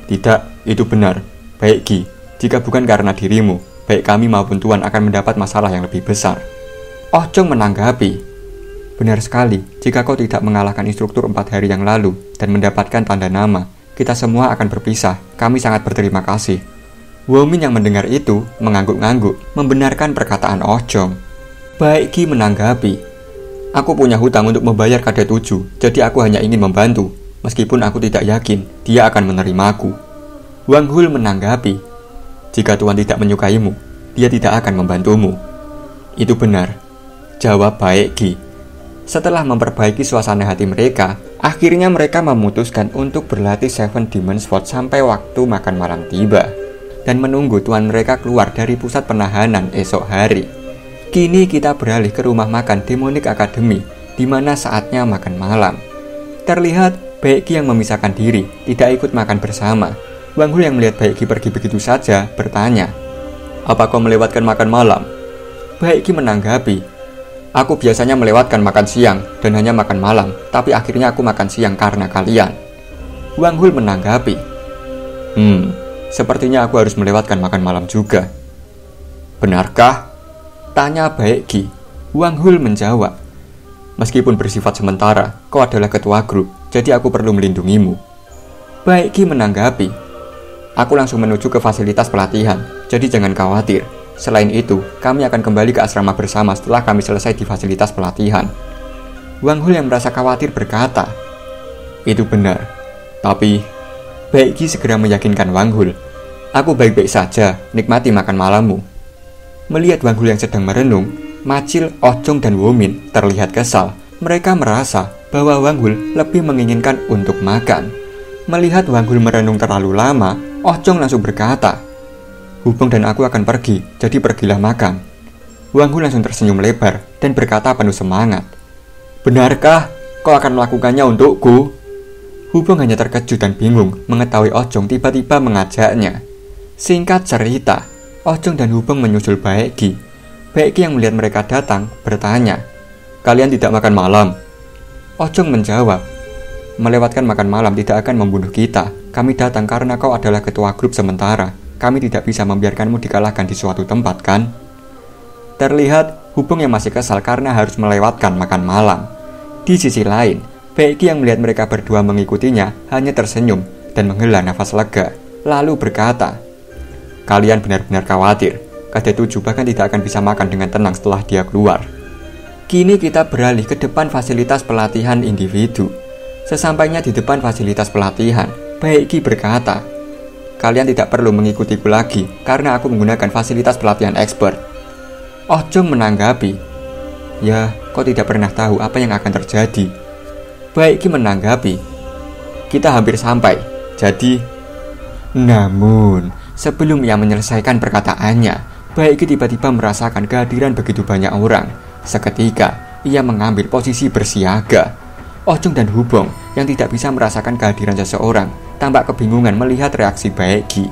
"Tidak, itu benar. Baekgi, jika bukan karena dirimu, baik kami maupun Tuan akan mendapat masalah yang lebih besar." Oh Jong menanggapi, "Benar sekali, jika kau tidak mengalahkan instruktur 4 hari yang lalu dan mendapatkan tanda nama, kita semua akan berpisah. Kami sangat berterima kasih." Womin yang mendengar itu mengangguk-ngangguk, membenarkan perkataan Oh Jong. Baekgi menanggapi, "Aku punya hutang untuk membayar kadet 7, jadi aku hanya ingin membantu. Meskipun aku tidak yakin dia akan menerimaku." Wang Hul menanggapi, "Jika Tuan tidak menyukaimu, dia tidak akan membantumu." "Itu benar," jawab Baekgi. Setelah memperbaiki suasana hati mereka, akhirnya mereka memutuskan untuk berlatih Seven Demon Sword sampai waktu makan malam tiba, dan menunggu tuan mereka keluar dari pusat penahanan esok hari. Kini kita beralih ke rumah makan Demonic Academy, di mana saatnya makan malam. Terlihat Baekgi yang memisahkan diri, tidak ikut makan bersama. Wang Hul yang melihat Baekgi pergi begitu saja bertanya, "Apa kau melewatkan makan malam?" Baekgi menanggapi, "Aku biasanya melewatkan makan siang dan hanya makan malam, tapi akhirnya aku makan siang karena kalian." Wang Hul menanggapi, Sepertinya aku harus melewatkan makan malam juga." "Benarkah?" tanya Baekgi. Wang Hul menjawab, "Meskipun bersifat sementara, kau adalah ketua grup, jadi aku perlu melindungimu." Baekgi menanggapi, Aku langsung menuju ke fasilitas pelatihan, jadi jangan khawatir. Selain itu, kami akan kembali ke asrama bersama setelah kami selesai di fasilitas pelatihan. Wang Hul yang merasa khawatir berkata, "Itu benar. Tapi, Baekgi segera meyakinkan Wang Hul. Aku baik-baik saja, nikmati makan malammu." Melihat Wang Hul yang sedang merenung, Macil, Oh Jong, dan Womin terlihat kesal. Mereka merasa bahwa Wang Hul lebih menginginkan untuk makan. Melihat Wang Hul merenung terlalu lama, Oh Jong langsung berkata, "Hubong dan aku akan pergi, jadi pergilah makan." Wang Hul langsung tersenyum lebar dan berkata penuh semangat, "Benarkah kau akan melakukannya untukku?" Hubong hanya terkejut dan bingung mengetahui Oh Jong tiba-tiba mengajaknya. Singkat cerita, Oh Jong dan Hubong menyusul Baekgi. Baekgi yang melihat mereka datang bertanya, "Kalian tidak makan malam?" Oh Jong menjawab, "Melewatkan makan malam tidak akan membunuh kita. Kami datang karena kau adalah ketua grup sementara. Kami tidak bisa membiarkanmu dikalahkan di suatu tempat, kan?" Terlihat Hubong yang masih kesal karena harus melewatkan makan malam. Di sisi lain, Baekgi yang melihat mereka berdua mengikutinya hanya tersenyum dan menghela nafas lega, lalu berkata, "Kalian benar-benar khawatir. Kadet 7 bahkan tidak akan bisa makan dengan tenang setelah dia keluar." Kini kita beralih ke depan fasilitas pelatihan individu. Sesampainya di depan fasilitas pelatihan, Baekgi berkata, "Kalian tidak perlu mengikutiku lagi karena aku menggunakan fasilitas pelatihan expert." Oh Jong menanggapi, "Ya, kau tidak pernah tahu apa yang akan terjadi." Baekgi menanggapi, "Kita hampir sampai, jadi..." Namun, sebelum ia menyelesaikan perkataannya, Baekgi tiba-tiba merasakan kehadiran begitu banyak orang. Seketika, ia mengambil posisi bersiaga. Oh Jong dan Hubong yang tidak bisa merasakan kehadiran seseorang tampak kebingungan melihat reaksi Baekgi.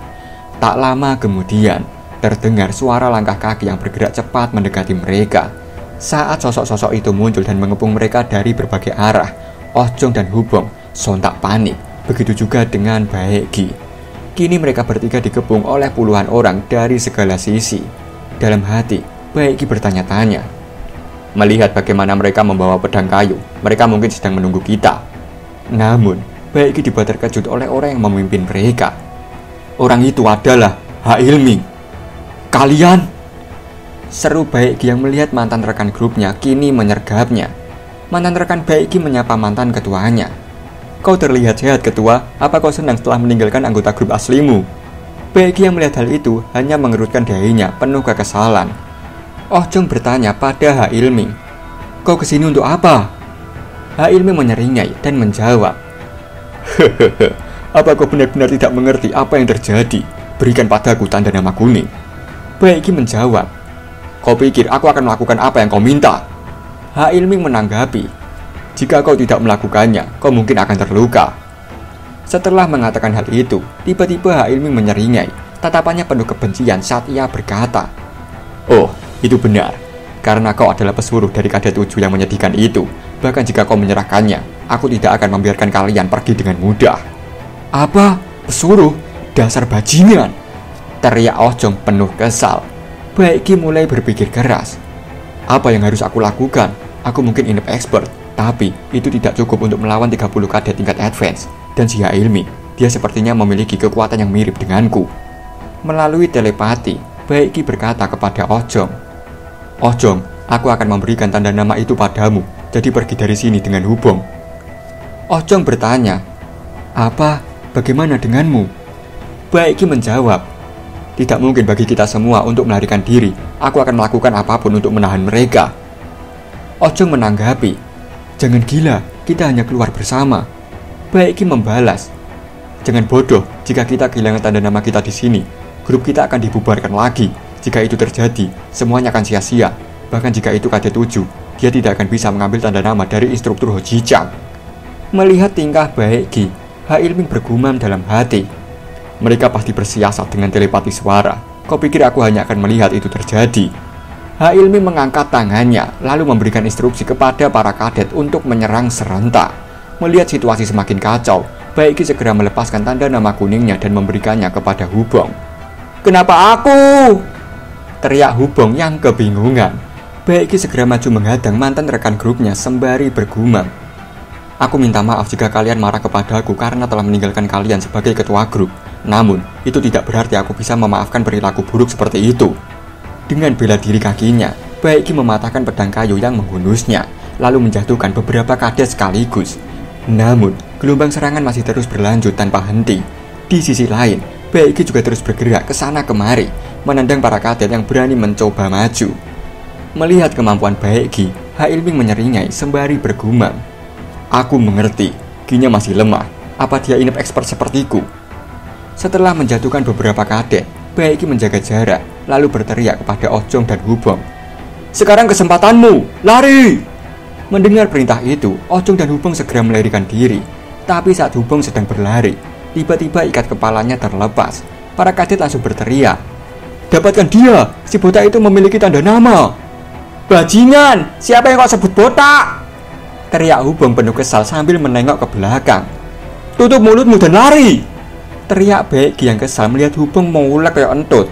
Tak lama kemudian, terdengar suara langkah kaki yang bergerak cepat mendekati mereka. Saat sosok-sosok itu muncul dan mengepung mereka dari berbagai arah, Oh Jong dan Hubong sontak panik. Begitu juga dengan Baekgi. Kini mereka bertiga dikepung oleh puluhan orang dari segala sisi. Dalam hati, Baekgi bertanya-tanya. Melihat bagaimana mereka membawa pedang kayu, mereka mungkin sedang menunggu kita. Namun, Baekgi dibuat terkejut oleh orang yang memimpin mereka. Orang itu adalah Ha Ilming. "Kalian!" seru Baekgi yang melihat mantan rekan grupnya kini menyergapnya. Mantan rekan Baekgi menyapa mantan ketuanya. "Kau terlihat sehat, ketua. Apa kau senang setelah meninggalkan anggota grup aslimu?" Baekgi yang melihat hal itu hanya mengerutkan dahinya penuh kekesalan. Oh Jong bertanya pada Ha Ilming, "Kau kesini untuk apa?" Ha Ilming menyeringai dan menjawab, "Hehehe, apa kau benar-benar tidak mengerti apa yang terjadi? Berikan padaku tanda nama kuning." Baekgi menjawab, "Kau pikir aku akan melakukan apa yang kau minta?" Ha Ilming menanggapi, "Jika kau tidak melakukannya, kau mungkin akan terluka." Setelah mengatakan hal itu, tiba-tiba Ha Ilming menyeringai. Tatapannya penuh kebencian saat ia berkata, "Oh, itu benar, karena kau adalah pesuruh dari Kadet 7 yang menyedihkan itu. Bahkan jika kau menyerahkannya, aku tidak akan membiarkan kalian pergi dengan mudah." "Apa? Pesuruh? Dasar bajingan!" teriak Oh Jong penuh kesal. Baekgi mulai berpikir keras. Apa yang harus aku lakukan? Aku mungkin inep expert, tapi itu tidak cukup untuk melawan 30 kadet tingkat advance. Dan si Ha Ilming, dia sepertinya memiliki kekuatan yang mirip denganku. Melalui telepati, Baekgi berkata kepada Oh Jong, "Oh Jong, aku akan memberikan tanda nama itu padamu, jadi pergi dari sini dengan Hubong." Oh Jong bertanya, "Apa? Bagaimana denganmu?" Baekgi menjawab, "Tidak mungkin bagi kita semua untuk melarikan diri. Aku akan melakukan apapun untuk menahan mereka." Oh Jong menanggapi, "Jangan gila, kita hanya keluar bersama." Baekgi membalas, "Jangan bodoh, jika kita kehilangan tanda nama kita di sini, grup kita akan dibubarkan lagi. Jika itu terjadi, semuanya akan sia-sia. Bahkan jika itu Kadet 7, dia tidak akan bisa mengambil tanda nama dari instruktur Ho Ji Chang." Melihat tingkah Baekgi, Ha Ilming bergumam dalam hati, "Mereka pasti bersiasat dengan telepati suara. Kau pikir aku hanya akan melihat itu terjadi?" Ha Ilming mengangkat tangannya, lalu memberikan instruksi kepada para kadet untuk menyerang serentak. Melihat situasi semakin kacau, Baekgi segera melepaskan tanda nama kuningnya dan memberikannya kepada Hubong. "Kenapa aku?" teriak Hubong yang kebingungan. Baekgi segera maju menghadang mantan rekan grupnya sembari bergumam, "Aku minta maaf jika kalian marah kepadaku karena telah meninggalkan kalian sebagai ketua grup. Namun, itu tidak berarti aku bisa memaafkan perilaku buruk seperti itu. Dengan bela diri kakinya, Baekgi mematahkan pedang kayu yang menghunusnya, lalu menjatuhkan beberapa kades sekaligus. Namun, gelombang serangan masih terus berlanjut tanpa henti. Di sisi lain, Baekgi juga terus bergerak ke sana kemari, menendang para kadet yang berani mencoba maju. Melihat kemampuan Baekgi, Hailming menyeringai sembari bergumam. Aku mengerti, Ginya masih lemah. Apa dia ini expert sepertiku? Setelah menjatuhkan beberapa kadet, Baekgi menjaga jarak, lalu berteriak kepada Ojong dan Hubong. Sekarang kesempatanmu, lari! Mendengar perintah itu, Ojong dan Hubong segera melarikan diri. Tapi saat Hubong sedang berlari, tiba-tiba ikat kepalanya terlepas. Para kadet langsung berteriak. Dapatkan dia, si botak itu memiliki tanda nama. Bajingan, siapa yang kau sebut botak? Teriak Hubong penuh kesal sambil menengok ke belakang. Tutup mulutmu dan lari! Teriak Baekgi yang kesal melihat Hubong mengulek kayak entut.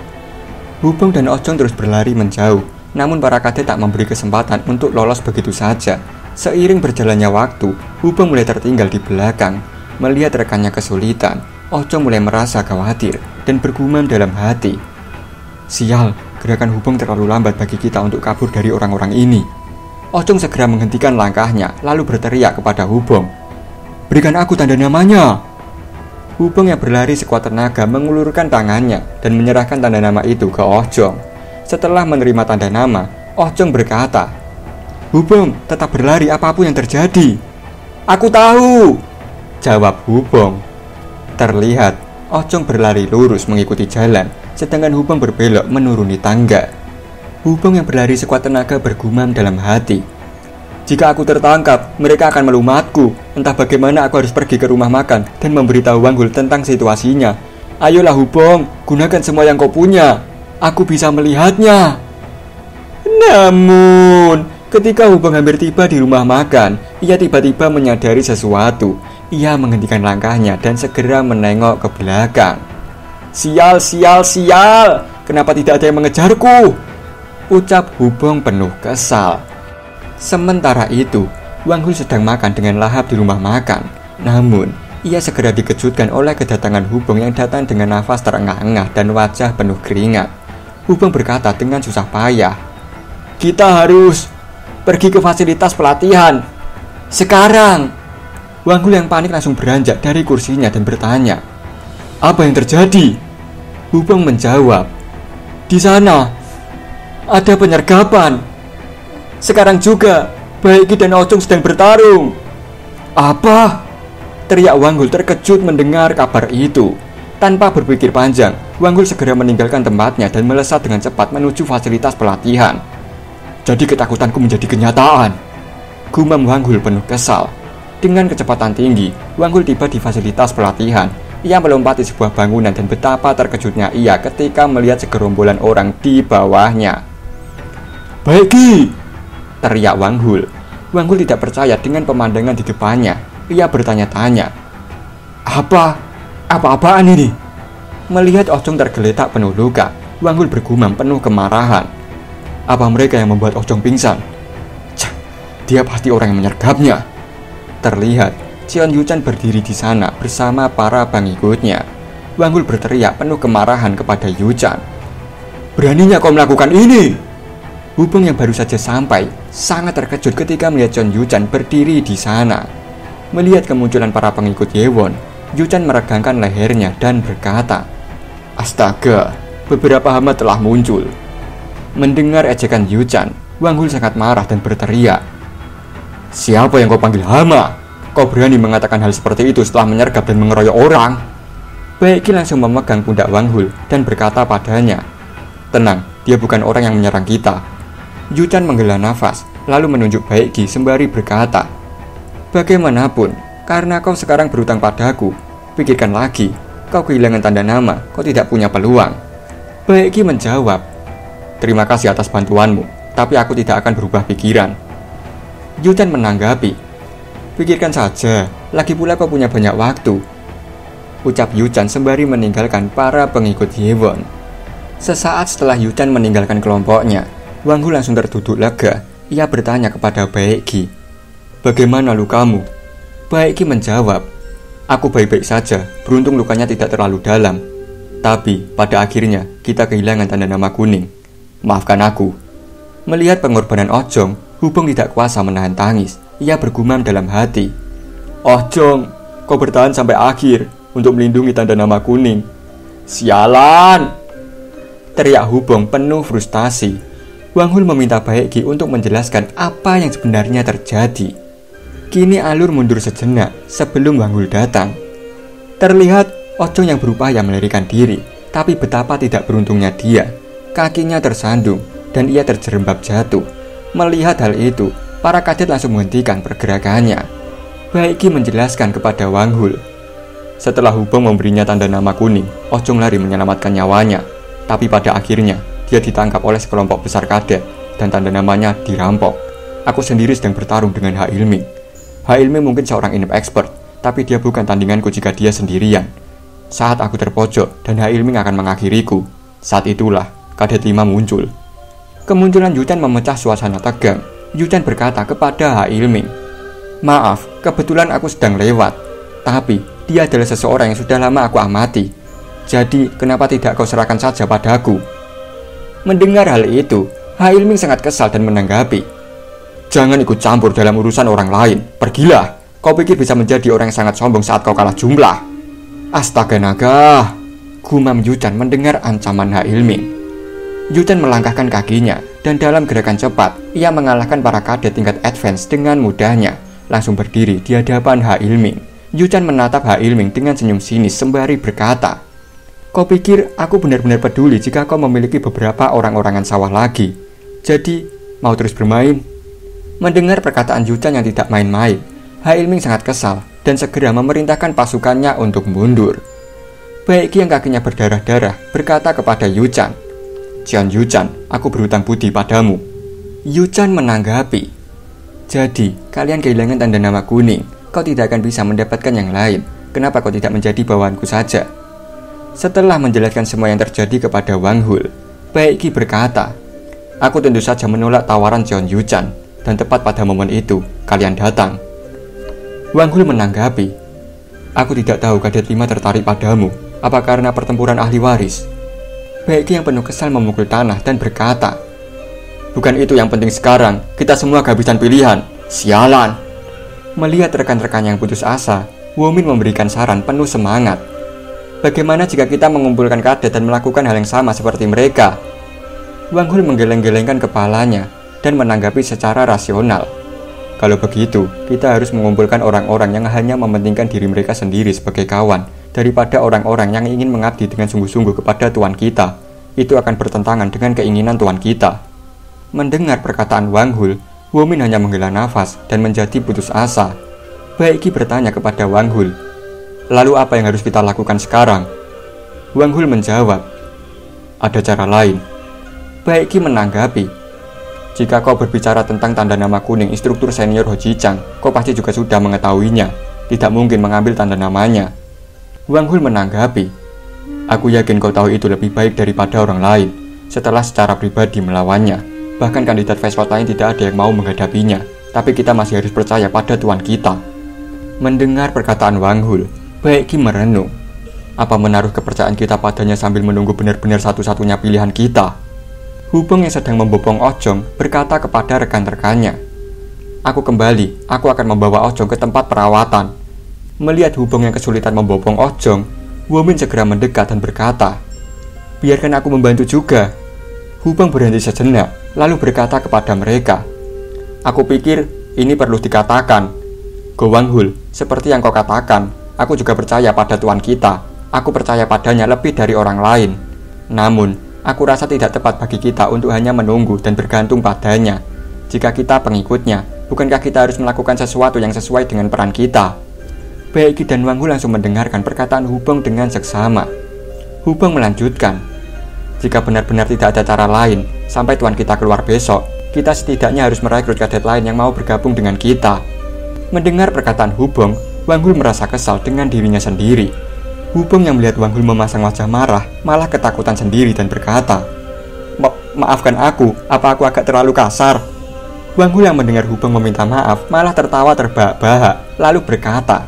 Hubong dan Ojong terus berlari menjauh. Namun para kadet tak memberi kesempatan untuk lolos begitu saja. Seiring berjalannya waktu, Hubong mulai tertinggal di belakang. Melihat rekannya kesulitan, Ojong mulai merasa khawatir dan bergumam dalam hati. Sial, gerakan Hubong terlalu lambat bagi kita untuk kabur dari orang-orang ini. Ojong segera menghentikan langkahnya, lalu berteriak kepada Hubong. Berikan aku tanda namanya. Hubong yang berlari sekuat tenaga mengulurkan tangannya dan menyerahkan tanda nama itu ke Ojong. Setelah menerima tanda nama, Ojong berkata, Hubong, tetap berlari apapun yang terjadi. Aku tahu, jawab Hubong. Terlihat, Ojong berlari lurus mengikuti jalan, sedangkan Hubong berbelok menuruni tangga. Hubong yang berlari sekuat tenaga bergumam dalam hati. Jika aku tertangkap, mereka akan melumatku. Entah bagaimana aku harus pergi ke rumah makan dan memberitahu Wanghul tentang situasinya. Ayolah Hubong, gunakan semua yang kau punya. Aku bisa melihatnya. Namun, ketika Hubong hampir tiba di rumah makan, ia tiba-tiba menyadari sesuatu. Ia menghentikan langkahnya dan segera menengok ke belakang. Sial, sial, sial. Kenapa tidak ada yang mengejarku? Ucap Hubong penuh kesal. Sementara itu, Wanghul sedang makan dengan lahap di rumah makan. Namun, ia segera dikejutkan oleh kedatangan Hubong yang datang dengan nafas terengah-engah dan wajah penuh keringat. Hubong berkata dengan susah payah, Kita harus pergi ke fasilitas pelatihan sekarang. Wanghul yang panik langsung beranjak dari kursinya dan bertanya, Apa yang terjadi? Hubong menjawab, Di sana ada penyergapan. Sekarang juga, Baekgi dan Ojong sedang bertarung. Apa? Teriak Wanghul terkejut mendengar kabar itu. Tanpa berpikir panjang, Wanghul segera meninggalkan tempatnya dan melesat dengan cepat menuju fasilitas pelatihan. Jadi ketakutanku menjadi kenyataan, gumam Wanghul penuh kesal. Dengan kecepatan tinggi, Wanghul tiba di fasilitas pelatihan. Ia melompati sebuah bangunan dan betapa terkejutnya ia ketika melihat segerombolan orang di bawahnya. Baekgi! Teriak Wanghul. Wanghul tidak percaya dengan pemandangan di depannya. Ia bertanya-tanya, Apa-apaan ini? Melihat Ojong tergeletak penuh luka, Wanghul bergumam penuh kemarahan. Apa mereka yang membuat Ojong pingsan? Cah, dia pasti orang yang menyergapnya. Terlihat, Cheon Yuchan berdiri di sana bersama para pengikutnya. Wanghul berteriak penuh kemarahan kepada Yuchan. Beraninya kau melakukan ini? Hubong yang baru saja sampai sangat terkejut ketika melihat Cheon Yuchan berdiri di sana. Melihat kemunculan para pengikut Yewon, Yuchan meregangkan lehernya dan berkata, Astaga, beberapa hama telah muncul. Mendengar ejekan Yuchan, Wanghul sangat marah dan berteriak, Siapa yang kau panggil hama? Kau berani mengatakan hal seperti itu setelah menyergap dan mengeroyok orang? Baekgi langsung memegang pundak Wanghul dan berkata padanya, Tenang, dia bukan orang yang menyerang kita. Yuchan menghela nafas, lalu menunjuk Baekgi sembari berkata, Bagaimanapun, karena kau sekarang berutang padaku, pikirkan lagi, kau kehilangan tanda nama, kau tidak punya peluang. Baekgi menjawab, Terima kasih atas bantuanmu, tapi aku tidak akan berubah pikiran. Yuchan menanggapi, Pikirkan saja, lagi pula kau punya banyak waktu. Ucap Yuchan sembari meninggalkan para pengikut Yewon. Sesaat setelah Yuchan meninggalkan kelompoknya, Wanghul langsung terduduk lega. Ia bertanya kepada Baekgi, Bagaimana lukamu? Baekgi menjawab, Aku baik-baik saja, beruntung lukanya tidak terlalu dalam. Tapi pada akhirnya kita kehilangan tanda nama kuning. Maafkan aku. Melihat pengorbanan Ojong, Hubung tidak kuasa menahan tangis. Ia bergumam dalam hati. Ojong, kau bertahan sampai akhir untuk melindungi tanda nama kuning. Sialan! Teriak Hubung penuh frustasi. Wang Hul meminta Baekgi untuk menjelaskan apa yang sebenarnya terjadi. Kini Alur mundur sejenak sebelum Wang Hul datang. Terlihat Ojong yang berupaya melarikan diri, tapi betapa tidak beruntungnya dia. Kakinya tersandung dan ia terjerembab jatuh. Melihat hal itu, para kadet langsung menghentikan pergerakannya. Baekgi menjelaskan kepada Wang Hul. Setelah Hubung memberinya tanda nama kuning, Ojong lari menyelamatkan nyawanya. Tapi pada akhirnya, dia ditangkap oleh sekelompok besar kadet dan tanda namanya dirampok. Aku sendiri sedang bertarung dengan Ha Ilming. Ha Ilming mungkin seorang inep expert, tapi dia bukan tandinganku jika dia sendirian. Saat aku terpojok dan Ha Ilming akan mengakhiriku, saat itulah kadet 5 muncul. Kemunculan Yuchan memecah suasana tegang. Yuchan berkata kepada Ha Ilming, "Maaf, kebetulan aku sedang lewat. Tapi dia adalah seseorang yang sudah lama aku amati. Jadi kenapa tidak kau serahkan saja padaku?" Mendengar hal itu, Ha Ilming sangat kesal dan menanggapi, "Jangan ikut campur dalam urusan orang lain. Pergilah. Kau pikir bisa menjadi orang yang sangat sombong saat kau kalah jumlah?" Astaga naga, gumam Yuchan mendengar ancaman Ha Ilming. Yuchan melangkahkan kakinya dan dalam gerakan cepat ia mengalahkan para kadet tingkat advance dengan mudahnya. Langsung berdiri di hadapan Ha Ilming. Yuchan menatap Ha Ilming dengan senyum sinis sembari berkata, "Kau pikir aku benar-benar peduli jika kau memiliki beberapa orang-orangan sawah lagi? Jadi, mau terus bermain?" Mendengar perkataan Yuchan yang tidak main-main, Ha Ilming sangat kesal dan segera memerintahkan pasukannya untuk mundur. Baekgi yang kakinya berdarah-darah berkata kepada Yuchan, "Jian Yuchan, aku berhutang budi padamu." Yuchan menanggapi, "Jadi, kalian kehilangan tanda nama kuning. Kau tidak akan bisa mendapatkan yang lain. Kenapa kau tidak menjadi bawahanku saja?" Setelah menjelaskan semua yang terjadi kepada Wang Hul, Baekgi berkata, "Aku tentu saja menolak tawaran Jian Yuchan. Dan tepat pada momen itu, kalian datang." Wang Hul menanggapi, "Aku tidak tahu kadet 5 tertarik padamu. Apa karena pertempuran ahli waris?" Baekgi yang penuh kesal memukul tanah dan berkata, "Bukan itu yang penting sekarang. Kita semua kehabisan pilihan. Sialan." Melihat rekan-rekan yang putus asa, Womin memberikan saran penuh semangat. "Bagaimana jika kita mengumpulkan kadet dan melakukan hal yang sama seperti mereka?" Wang Hul menggeleng-gelengkan kepalanya dan menanggapi secara rasional, "Kalau begitu, kita harus mengumpulkan orang-orang yang hanya mementingkan diri mereka sendiri sebagai kawan, daripada orang-orang yang ingin mengabdi dengan sungguh-sungguh kepada Tuan kita. Itu akan bertentangan dengan keinginan Tuan kita." Mendengar perkataan Wang Hul, Womin hanya menghela nafas dan menjadi putus asa. Baekgi bertanya kepada Wang Hul, "Lalu apa yang harus kita lakukan sekarang?" Wang Hul menjawab, "Ada cara lain." Baekgi menanggapi, "Jika kau berbicara tentang tanda nama kuning instruktur senior Hojichang, kau pasti juga sudah mengetahuinya. Tidak mungkin mengambil tanda namanya." Wang Hul menanggapi, "Aku yakin kau tahu itu lebih baik daripada orang lain. Setelah secara pribadi melawannya, bahkan kandidat Vespa lain tidak ada yang mau menghadapinya. Tapi kita masih harus percaya pada Tuan kita." Mendengar perkataan Wang Hul, Baekgi merenung. Apa menaruh kepercayaan kita padanya sambil menunggu benar-benar satu-satunya pilihan kita? Hubung yang sedang membopong Ojong berkata kepada rekan-rekannya, "Aku kembali, aku akan membawa Ojong ke tempat perawatan." Melihat Hubung yang kesulitan membopong Ojong, Womin segera mendekat dan berkata, "Biarkan aku membantu juga." Hubung berhenti sejenak, lalu berkata kepada mereka, "Aku pikir ini perlu dikatakan. Go Wang Hul, seperti yang kau katakan, aku juga percaya pada Tuan kita. Aku percaya padanya lebih dari orang lain. Namun, aku rasa tidak tepat bagi kita untuk hanya menunggu dan bergantung padanya. Jika kita pengikutnya, bukankah kita harus melakukan sesuatu yang sesuai dengan peran kita?" Baekgi dan Wang Hul langsung mendengarkan perkataan Hubung dengan seksama. Hubung melanjutkan, "Jika benar-benar tidak ada cara lain, sampai Tuan kita keluar besok, kita setidaknya harus merekrut kadet lain yang mau bergabung dengan kita." Mendengar perkataan Hubung, Wang Hul merasa kesal dengan dirinya sendiri. Hubung yang melihat Wang Hul memasang wajah marah, malah ketakutan sendiri dan berkata, Maafkan aku, apa aku agak terlalu kasar?" Wang Hul yang mendengar Hubung meminta maaf, malah tertawa terbahak-bahak, lalu berkata,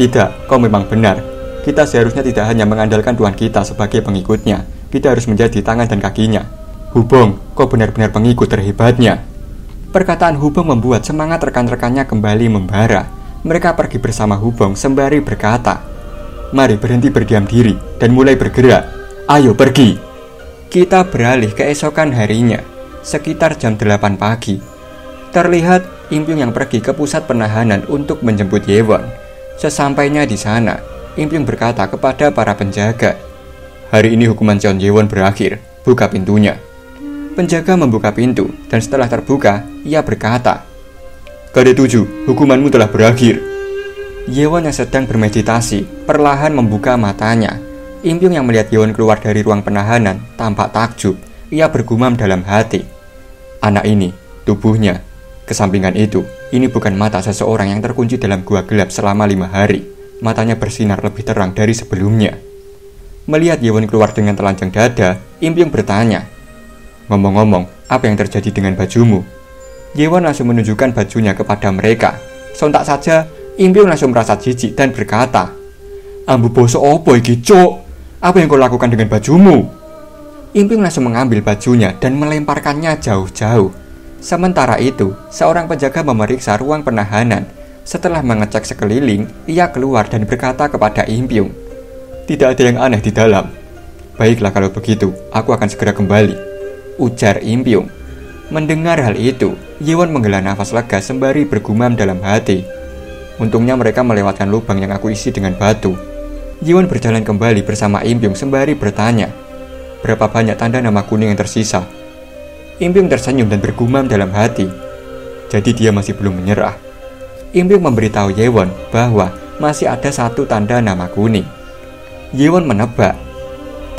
Tidak, kau memang benar. Kita seharusnya tidak hanya mengandalkan Tuhan kita sebagai pengikutnya. Kita harus menjadi tangan dan kakinya. Hubong, kau benar-benar pengikut terhebatnya. Perkataan Hubong membuat semangat rekan-rekannya kembali membara. Mereka pergi bersama Hubong sembari berkata, "Mari berhenti berdiam diri dan mulai bergerak. Ayo pergi." Kita beralih keesokan harinya, sekitar jam 8 pagi. Terlihat Impyung yang pergi ke pusat penahanan untuk menjemput Yewon. Sesampainya di sana, Impyung berkata kepada para penjaga, "Hari ini hukuman Cheon Yewon berakhir, buka pintunya." Penjaga membuka pintu, dan setelah terbuka, ia berkata, "Kade 7, hukumanmu telah berakhir." Yewon yang sedang bermeditasi perlahan membuka matanya. Impyung yang melihat Yewon keluar dari ruang penahanan tampak takjub. Ia bergumam dalam hati, "Anak ini, tubuhnya. Kesampingan itu, ini bukan mata seseorang yang terkunci dalam gua gelap selama 5 hari. Matanya bersinar lebih terang dari sebelumnya." Melihat Yewon keluar dengan telanjang dada, Impyung bertanya, "Ngomong-ngomong, apa yang terjadi dengan bajumu?" Yewon langsung menunjukkan bajunya kepada mereka. Sontak saja, Impyung langsung merasa jijik dan berkata, "Ambu boso opo iki, Cuk? Apa yang kau lakukan dengan bajumu?" Impyung langsung mengambil bajunya dan melemparkannya jauh-jauh. Sementara itu, seorang penjaga memeriksa ruang penahanan. Setelah mengecek sekeliling, ia keluar dan berkata kepada Impyung, "Tidak ada yang aneh di dalam." "Baiklah kalau begitu, aku akan segera kembali," ujar Impyung. Mendengar hal itu, Yewon menghela nafas lega sembari bergumam dalam hati, "Untungnya mereka melewatkan lubang yang aku isi dengan batu." Yewon berjalan kembali bersama Impyung sembari bertanya, "Berapa banyak tanda nama kuning yang tersisa?" Impyung tersenyum dan bergumam dalam hati, "Jadi dia masih belum menyerah." Impyung memberitahu Yewon bahwa masih ada 1 tanda nama kuning. Yewon menebak,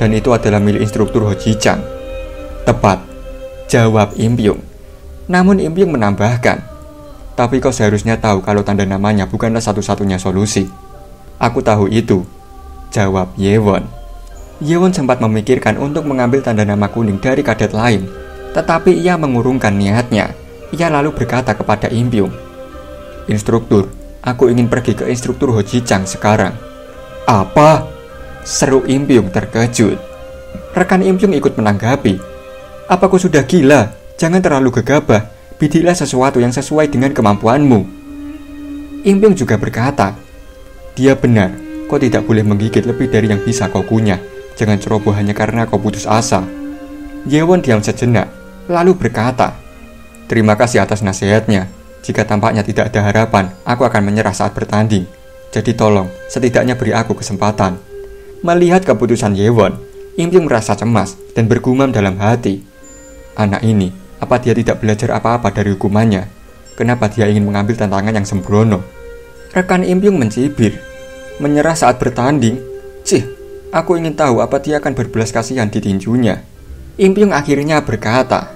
"Dan itu adalah milik instruktur Ho Ji-chang." "Tepat," jawab Impyung. Namun Impyung menambahkan, "Tapi kau seharusnya tahu kalau tanda namanya bukanlah satu-satunya solusi." "Aku tahu itu," jawab Yewon. Yewon sempat memikirkan untuk mengambil tanda nama kuning dari kadet lain, tetapi ia mengurungkan niatnya. Ia lalu berkata kepada Impyung, "Instruktur, aku ingin pergi ke instruktur Ho Ji-chang sekarang." "Apa?" seru Impyung terkejut. Rekan Impyung ikut menanggapi, "Apa kau sudah gila? Jangan terlalu gegabah. Bidilah sesuatu yang sesuai dengan kemampuanmu." Impyung juga berkata, "Dia benar. Kau tidak boleh menggigit lebih dari yang bisa kau kunyah. Jangan ceroboh hanya karena kau putus asa." Yewon diam sejenak, lalu berkata, "Terima kasih atas nasihatnya. Jika tampaknya tidak ada harapan, aku akan menyerah saat bertanding. Jadi tolong, setidaknya beri aku kesempatan." Melihat keputusan Yewon, Impyung merasa cemas dan bergumam dalam hati, "Anak ini, apa dia tidak belajar apa-apa dari hukumannya? Kenapa dia ingin mengambil tantangan yang sembrono?" Rekan Impyung mencibir, "Menyerah saat bertanding? Cih, aku ingin tahu apa dia akan berbelas kasihan di tinjunya." Impyung akhirnya berkata,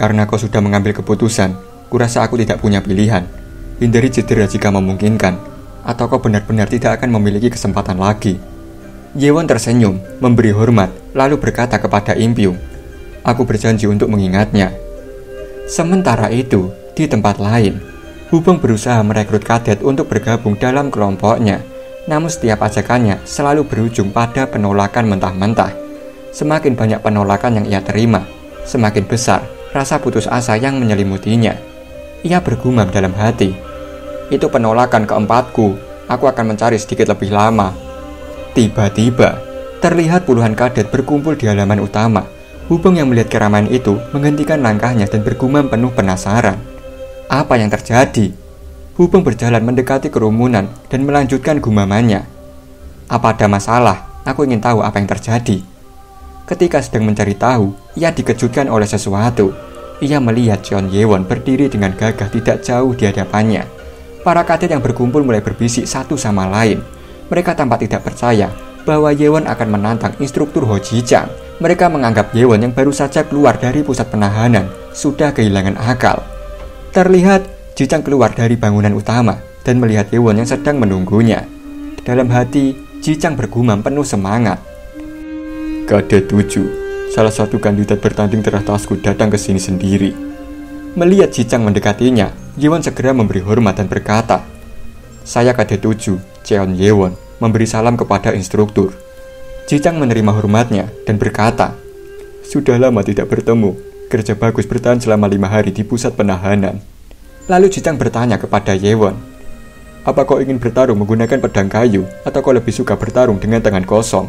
"Karena kau sudah mengambil keputusan, kurasa aku tidak punya pilihan. Hindari cedera jika memungkinkan, atau kau benar-benar tidak akan memiliki kesempatan lagi." Yewon tersenyum, memberi hormat, lalu berkata kepada Impyung, "Aku berjanji untuk mengingatnya." Sementara itu, di tempat lain, Hubong berusaha merekrut kadet untuk bergabung dalam kelompoknya. Namun setiap ajakannya selalu berujung pada penolakan mentah-mentah. Semakin banyak penolakan yang ia terima, semakin besar rasa putus asa yang menyelimutinya. Ia bergumam dalam hati, "Itu penolakan keempatku, aku akan mencari sedikit lebih lama." Tiba-tiba, terlihat puluhan kadet berkumpul di halaman utama. Hubong yang melihat keramaian itu menghentikan langkahnya dan bergumam penuh penasaran. Apa yang terjadi? Hubong berjalan mendekati kerumunan dan melanjutkan gumamannya, "Apa ada masalah? Aku ingin tahu apa yang terjadi." Ketika sedang mencari tahu, ia dikejutkan oleh sesuatu. Ia melihat Cheon Yewon berdiri dengan gagah tidak jauh di hadapannya. Para kadet yang berkumpul mulai berbisik satu sama lain. Mereka tampak tidak percaya bahwa Yewon akan menantang instruktur Ho Ji-chang. Mereka menganggap Yewon yang baru saja keluar dari pusat penahanan sudah kehilangan akal. Terlihat Ji-chang keluar dari bangunan utama dan melihat Yewon yang sedang menunggunya. Dalam hati, Ji-chang bergumam penuh semangat, "Kadet 7, salah satu kandidat bertanding teratasku datang ke sini sendiri." Melihat Ji-chang mendekatinya, Yewon segera memberi hormat dan berkata, Saya Kadet 7, Cheon Yewon, memberi salam kepada instruktur. Ji-chang menerima hormatnya dan berkata, "Sudah lama tidak bertemu. Kerja bagus bertahan selama 5 hari di pusat penahanan." Lalu Ji-chang bertanya kepada Yewon, "Apa kau ingin bertarung menggunakan pedang kayu atau kau lebih suka bertarung dengan tangan kosong?"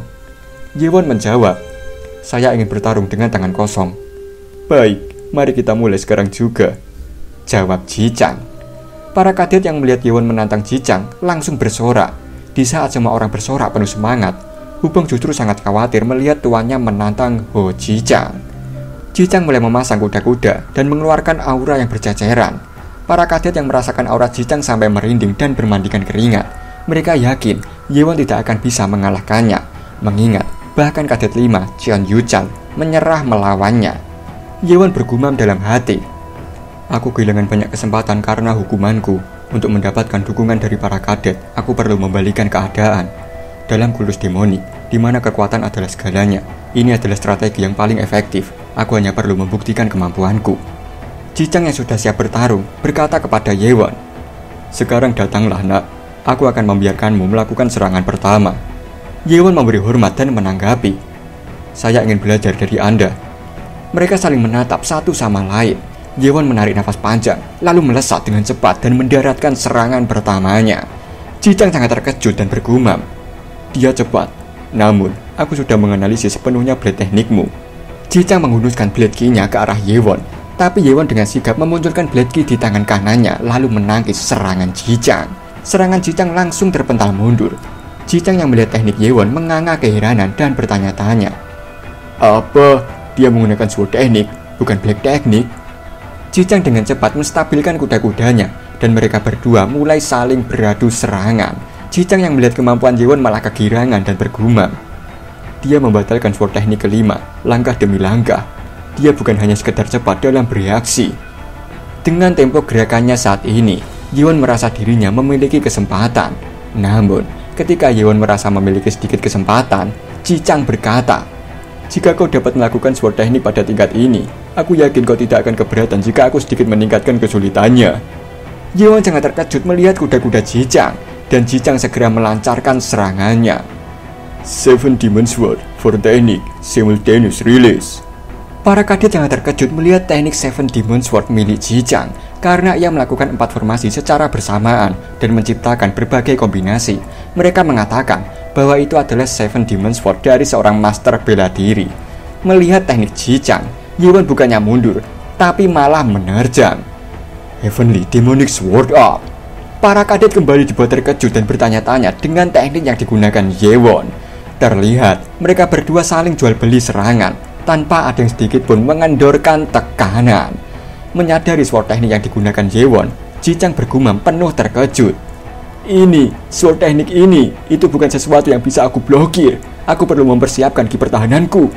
Yewon menjawab, "Saya ingin bertarung dengan tangan kosong." "Baik, mari kita mulai sekarang juga," jawab Ji-chang. Para kadet yang melihat Yewon menantang Ji-chang langsung bersorak. Di saat semua orang bersorak penuh semangat, Hubong justru sangat khawatir melihat tuannya menantang Ho Ji-chang. Ji-chang mulai memasang kuda-kuda dan mengeluarkan aura yang berceceran. Para kadet yang merasakan aura Ji-chang sampai merinding dan bermandikan keringat. Mereka yakin Yewon tidak akan bisa mengalahkannya, mengingat bahkan kadet 5, Cheon Yu-chan, menyerah melawannya. Yewon bergumam dalam hati, "Aku kehilangan banyak kesempatan karena hukumanku. Untuk mendapatkan dukungan dari para kadet, aku perlu membalikan keadaan. Dalam kultus demonik, di mana kekuatan adalah segalanya, ini adalah strategi yang paling efektif. Aku hanya perlu membuktikan kemampuanku." Ji-chang yang sudah siap bertarung berkata kepada Yewon, "Sekarang datanglah nak, aku akan membiarkanmu melakukan serangan pertama." Yewon memberi hormat dan menanggapi, "Saya ingin belajar dari Anda." Mereka saling menatap satu sama lain. Yewon menarik nafas panjang, lalu melesat dengan cepat dan mendaratkan serangan pertamanya. Ji-chang sangat terkejut dan bergumam, "Dia cepat, namun aku sudah menganalisis sepenuhnya blade teknikmu." Ji-chang menghunuskan blade ki-nya ke arah Yewon, tapi Yewon dengan sigap memunculkan blade ki di tangan kanannya, lalu menangkis serangan Ji-chang. Serangan Ji-chang langsung terpental mundur. Ji-chang yang melihat teknik Yewon menganga keheranan dan bertanya-tanya, "Apa? Dia menggunakan sword teknik, bukan blade teknik?" Ji-chang dengan cepat menstabilkan kuda-kudanya, dan mereka berdua mulai saling beradu serangan. Ji-chang yang melihat kemampuan Yewon malah kegirangan dan bergumam, "Dia membatalkan sword teknik kelima, langkah demi langkah. Dia bukan hanya sekedar cepat dalam bereaksi." Dengan tempo gerakannya saat ini, Yewon merasa dirinya memiliki kesempatan. Namun, ketika Yewon merasa memiliki sedikit kesempatan, Ji-chang berkata, "Jika kau dapat melakukan sword teknik pada tingkat ini, aku yakin kau tidak akan keberatan jika aku sedikit meningkatkan kesulitannya." Yewon sangat terkejut melihat kuda-kuda Ji-chang, dan Ji-chang segera melancarkan serangannya. "Seven Demon Sword for teknik simultaneous release." Para kadet sangat terkejut melihat teknik Seven Demon Sword milik Ji-chang, karena ia melakukan 4 formasi secara bersamaan dan menciptakan berbagai kombinasi. Mereka mengatakan bahwa itu adalah Seven Demon Sword dari seorang master bela diri. Melihat teknik Ji-chang, Yewon bukannya mundur, tapi malah menerjang. "Heavenly Demonic Sword Up." Para kadet kembali dibuat terkejut dan bertanya-tanya dengan teknik yang digunakan Yewon. Terlihat mereka berdua saling jual beli serangan, tanpa ada yang sedikit pun mengendorkan tekanan. Menyadari sword teknik yang digunakan Yewon, Ji-chang bergumam penuh terkejut, sword teknik ini, itu bukan sesuatu yang bisa aku blokir. Aku perlu mempersiapkan ki pertahananku."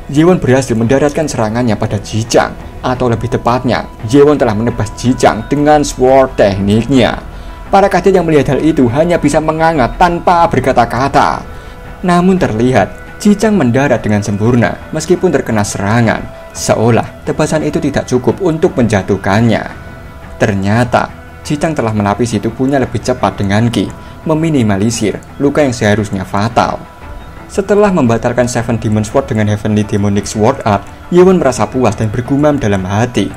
Yewon berhasil mendaratkan serangannya pada Ji-chang, atau lebih tepatnya, Yewon telah menebas Ji-chang dengan sword tekniknya. Para kadet yang melihat hal itu hanya bisa menganga tanpa berkata-kata. Namun terlihat, Ji-chang mendarat dengan sempurna meskipun terkena serangan, seolah tebasan itu tidak cukup untuk menjatuhkannya. Ternyata, Ji-chang telah melapisi tubuhnya lebih cepat dengan ki, meminimalisir luka yang seharusnya fatal. Setelah membatalkan Seven Demon Sword dengan Heavenly Demonic Sword Up, Yewon merasa puas dan bergumam dalam hati.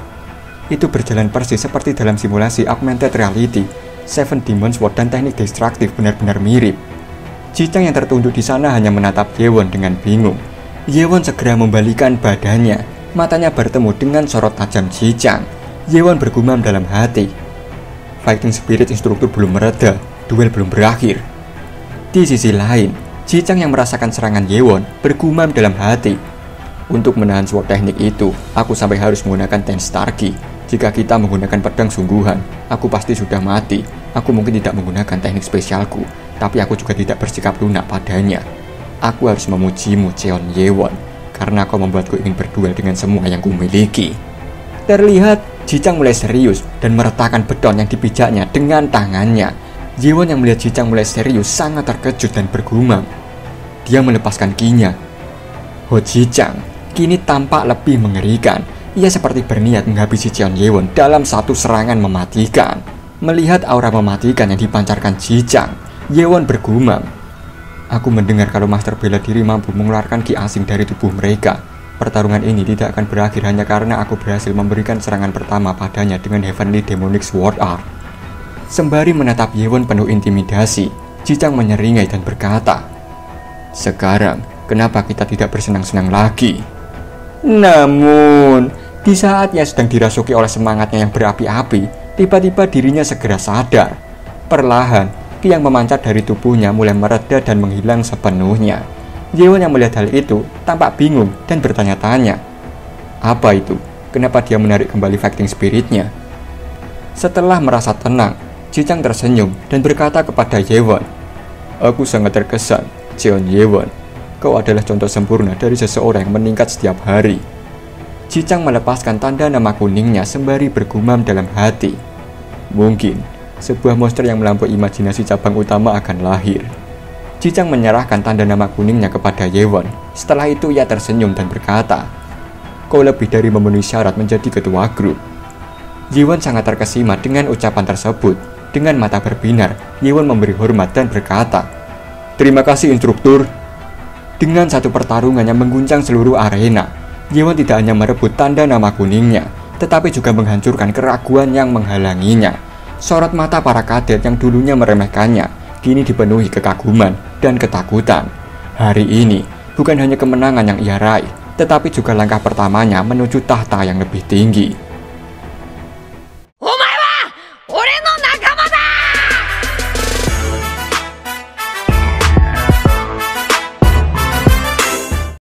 Itu berjalan persis seperti dalam simulasi augmented reality. Seven Demon Sword dan teknik destruktif benar-benar mirip. Ji-chang yang tertunduk di sana hanya menatap Yewon dengan bingung. Yewon segera membalikan badannya, matanya bertemu dengan sorot tajam Ji-chang. Yewon bergumam dalam hati, "Fighting spirit instruktur belum mereda, duel belum berakhir." Di sisi lain, Ji-chang yang merasakan serangan Yewon bergumam dalam hati, "Untuk menahan sword teknik itu, aku sampai harus menggunakan Ten Star Ki. Jika kita menggunakan pedang sungguhan, aku pasti sudah mati. Aku mungkin tidak menggunakan teknik spesialku, tapi aku juga tidak bersikap lunak padanya. Aku harus memujimu, Cheon Yewon, karena kau membuatku ingin berduel dengan semua yang kumiliki." Terlihat Ji-chang mulai serius dan meletakkan bedon yang dipijaknya dengan tangannya. Yewon yang melihat Ji-chang mulai serius sangat terkejut dan bergumam. Dia melepaskan ki-nya. Ho Ji-chang kini tampak lebih mengerikan. Ia seperti berniat menghabisi Cheon Yewon dalam satu serangan mematikan. Melihat aura mematikan yang dipancarkan Ji-chang, Ye-won bergumam. Aku mendengar kalau master bela diri mampu mengeluarkan ki asing dari tubuh mereka. Pertarungan ini tidak akan berakhir hanya karena aku berhasil memberikan serangan pertama padanya dengan Heavenly Demonic Sword Art. Sembari menatap Ye-won penuh intimidasi, Ji-chang menyeringai dan berkata, "Sekarang, kenapa kita tidak bersenang-senang lagi?" Namun, di saat ia sedang dirasuki oleh semangatnya yang berapi-api, tiba-tiba dirinya segera sadar. Perlahan, ki yang memancar dari tubuhnya mulai mereda dan menghilang sepenuhnya. Ye-won yang melihat hal itu tampak bingung dan bertanya-tanya, apa itu? Kenapa dia menarik kembali fighting spiritnya? Setelah merasa tenang, Ji-chang tersenyum dan berkata kepada Ye-won, "Aku sangat terkesan, Jeon Ye-won. Kau adalah contoh sempurna dari seseorang yang meningkat setiap hari." Ji-chang melepaskan tanda nama kuningnya sembari bergumam dalam hati, "Mungkin sebuah monster yang melampaui imajinasi cabang utama akan lahir." Ji-chang menyerahkan tanda nama kuningnya kepada Ye-won. Setelah itu ia tersenyum dan berkata, "Kau lebih dari memenuhi syarat menjadi ketua grup." Ye-won sangat terkesima dengan ucapan tersebut. Dengan mata berbinar, Ye-won memberi hormat dan berkata, "Terima kasih instruktur." Dengan satu pertarungan yang mengguncang seluruh arena, Ye-won tidak hanya merebut tanda nama kuningnya, tetapi juga menghancurkan keraguan yang menghalanginya. Sorot mata para kadet yang dulunya meremehkannya, kini dipenuhi kekaguman dan ketakutan. Hari ini, bukan hanya kemenangan yang ia raih, tetapi juga langkah pertamanya menuju tahta yang lebih tinggi.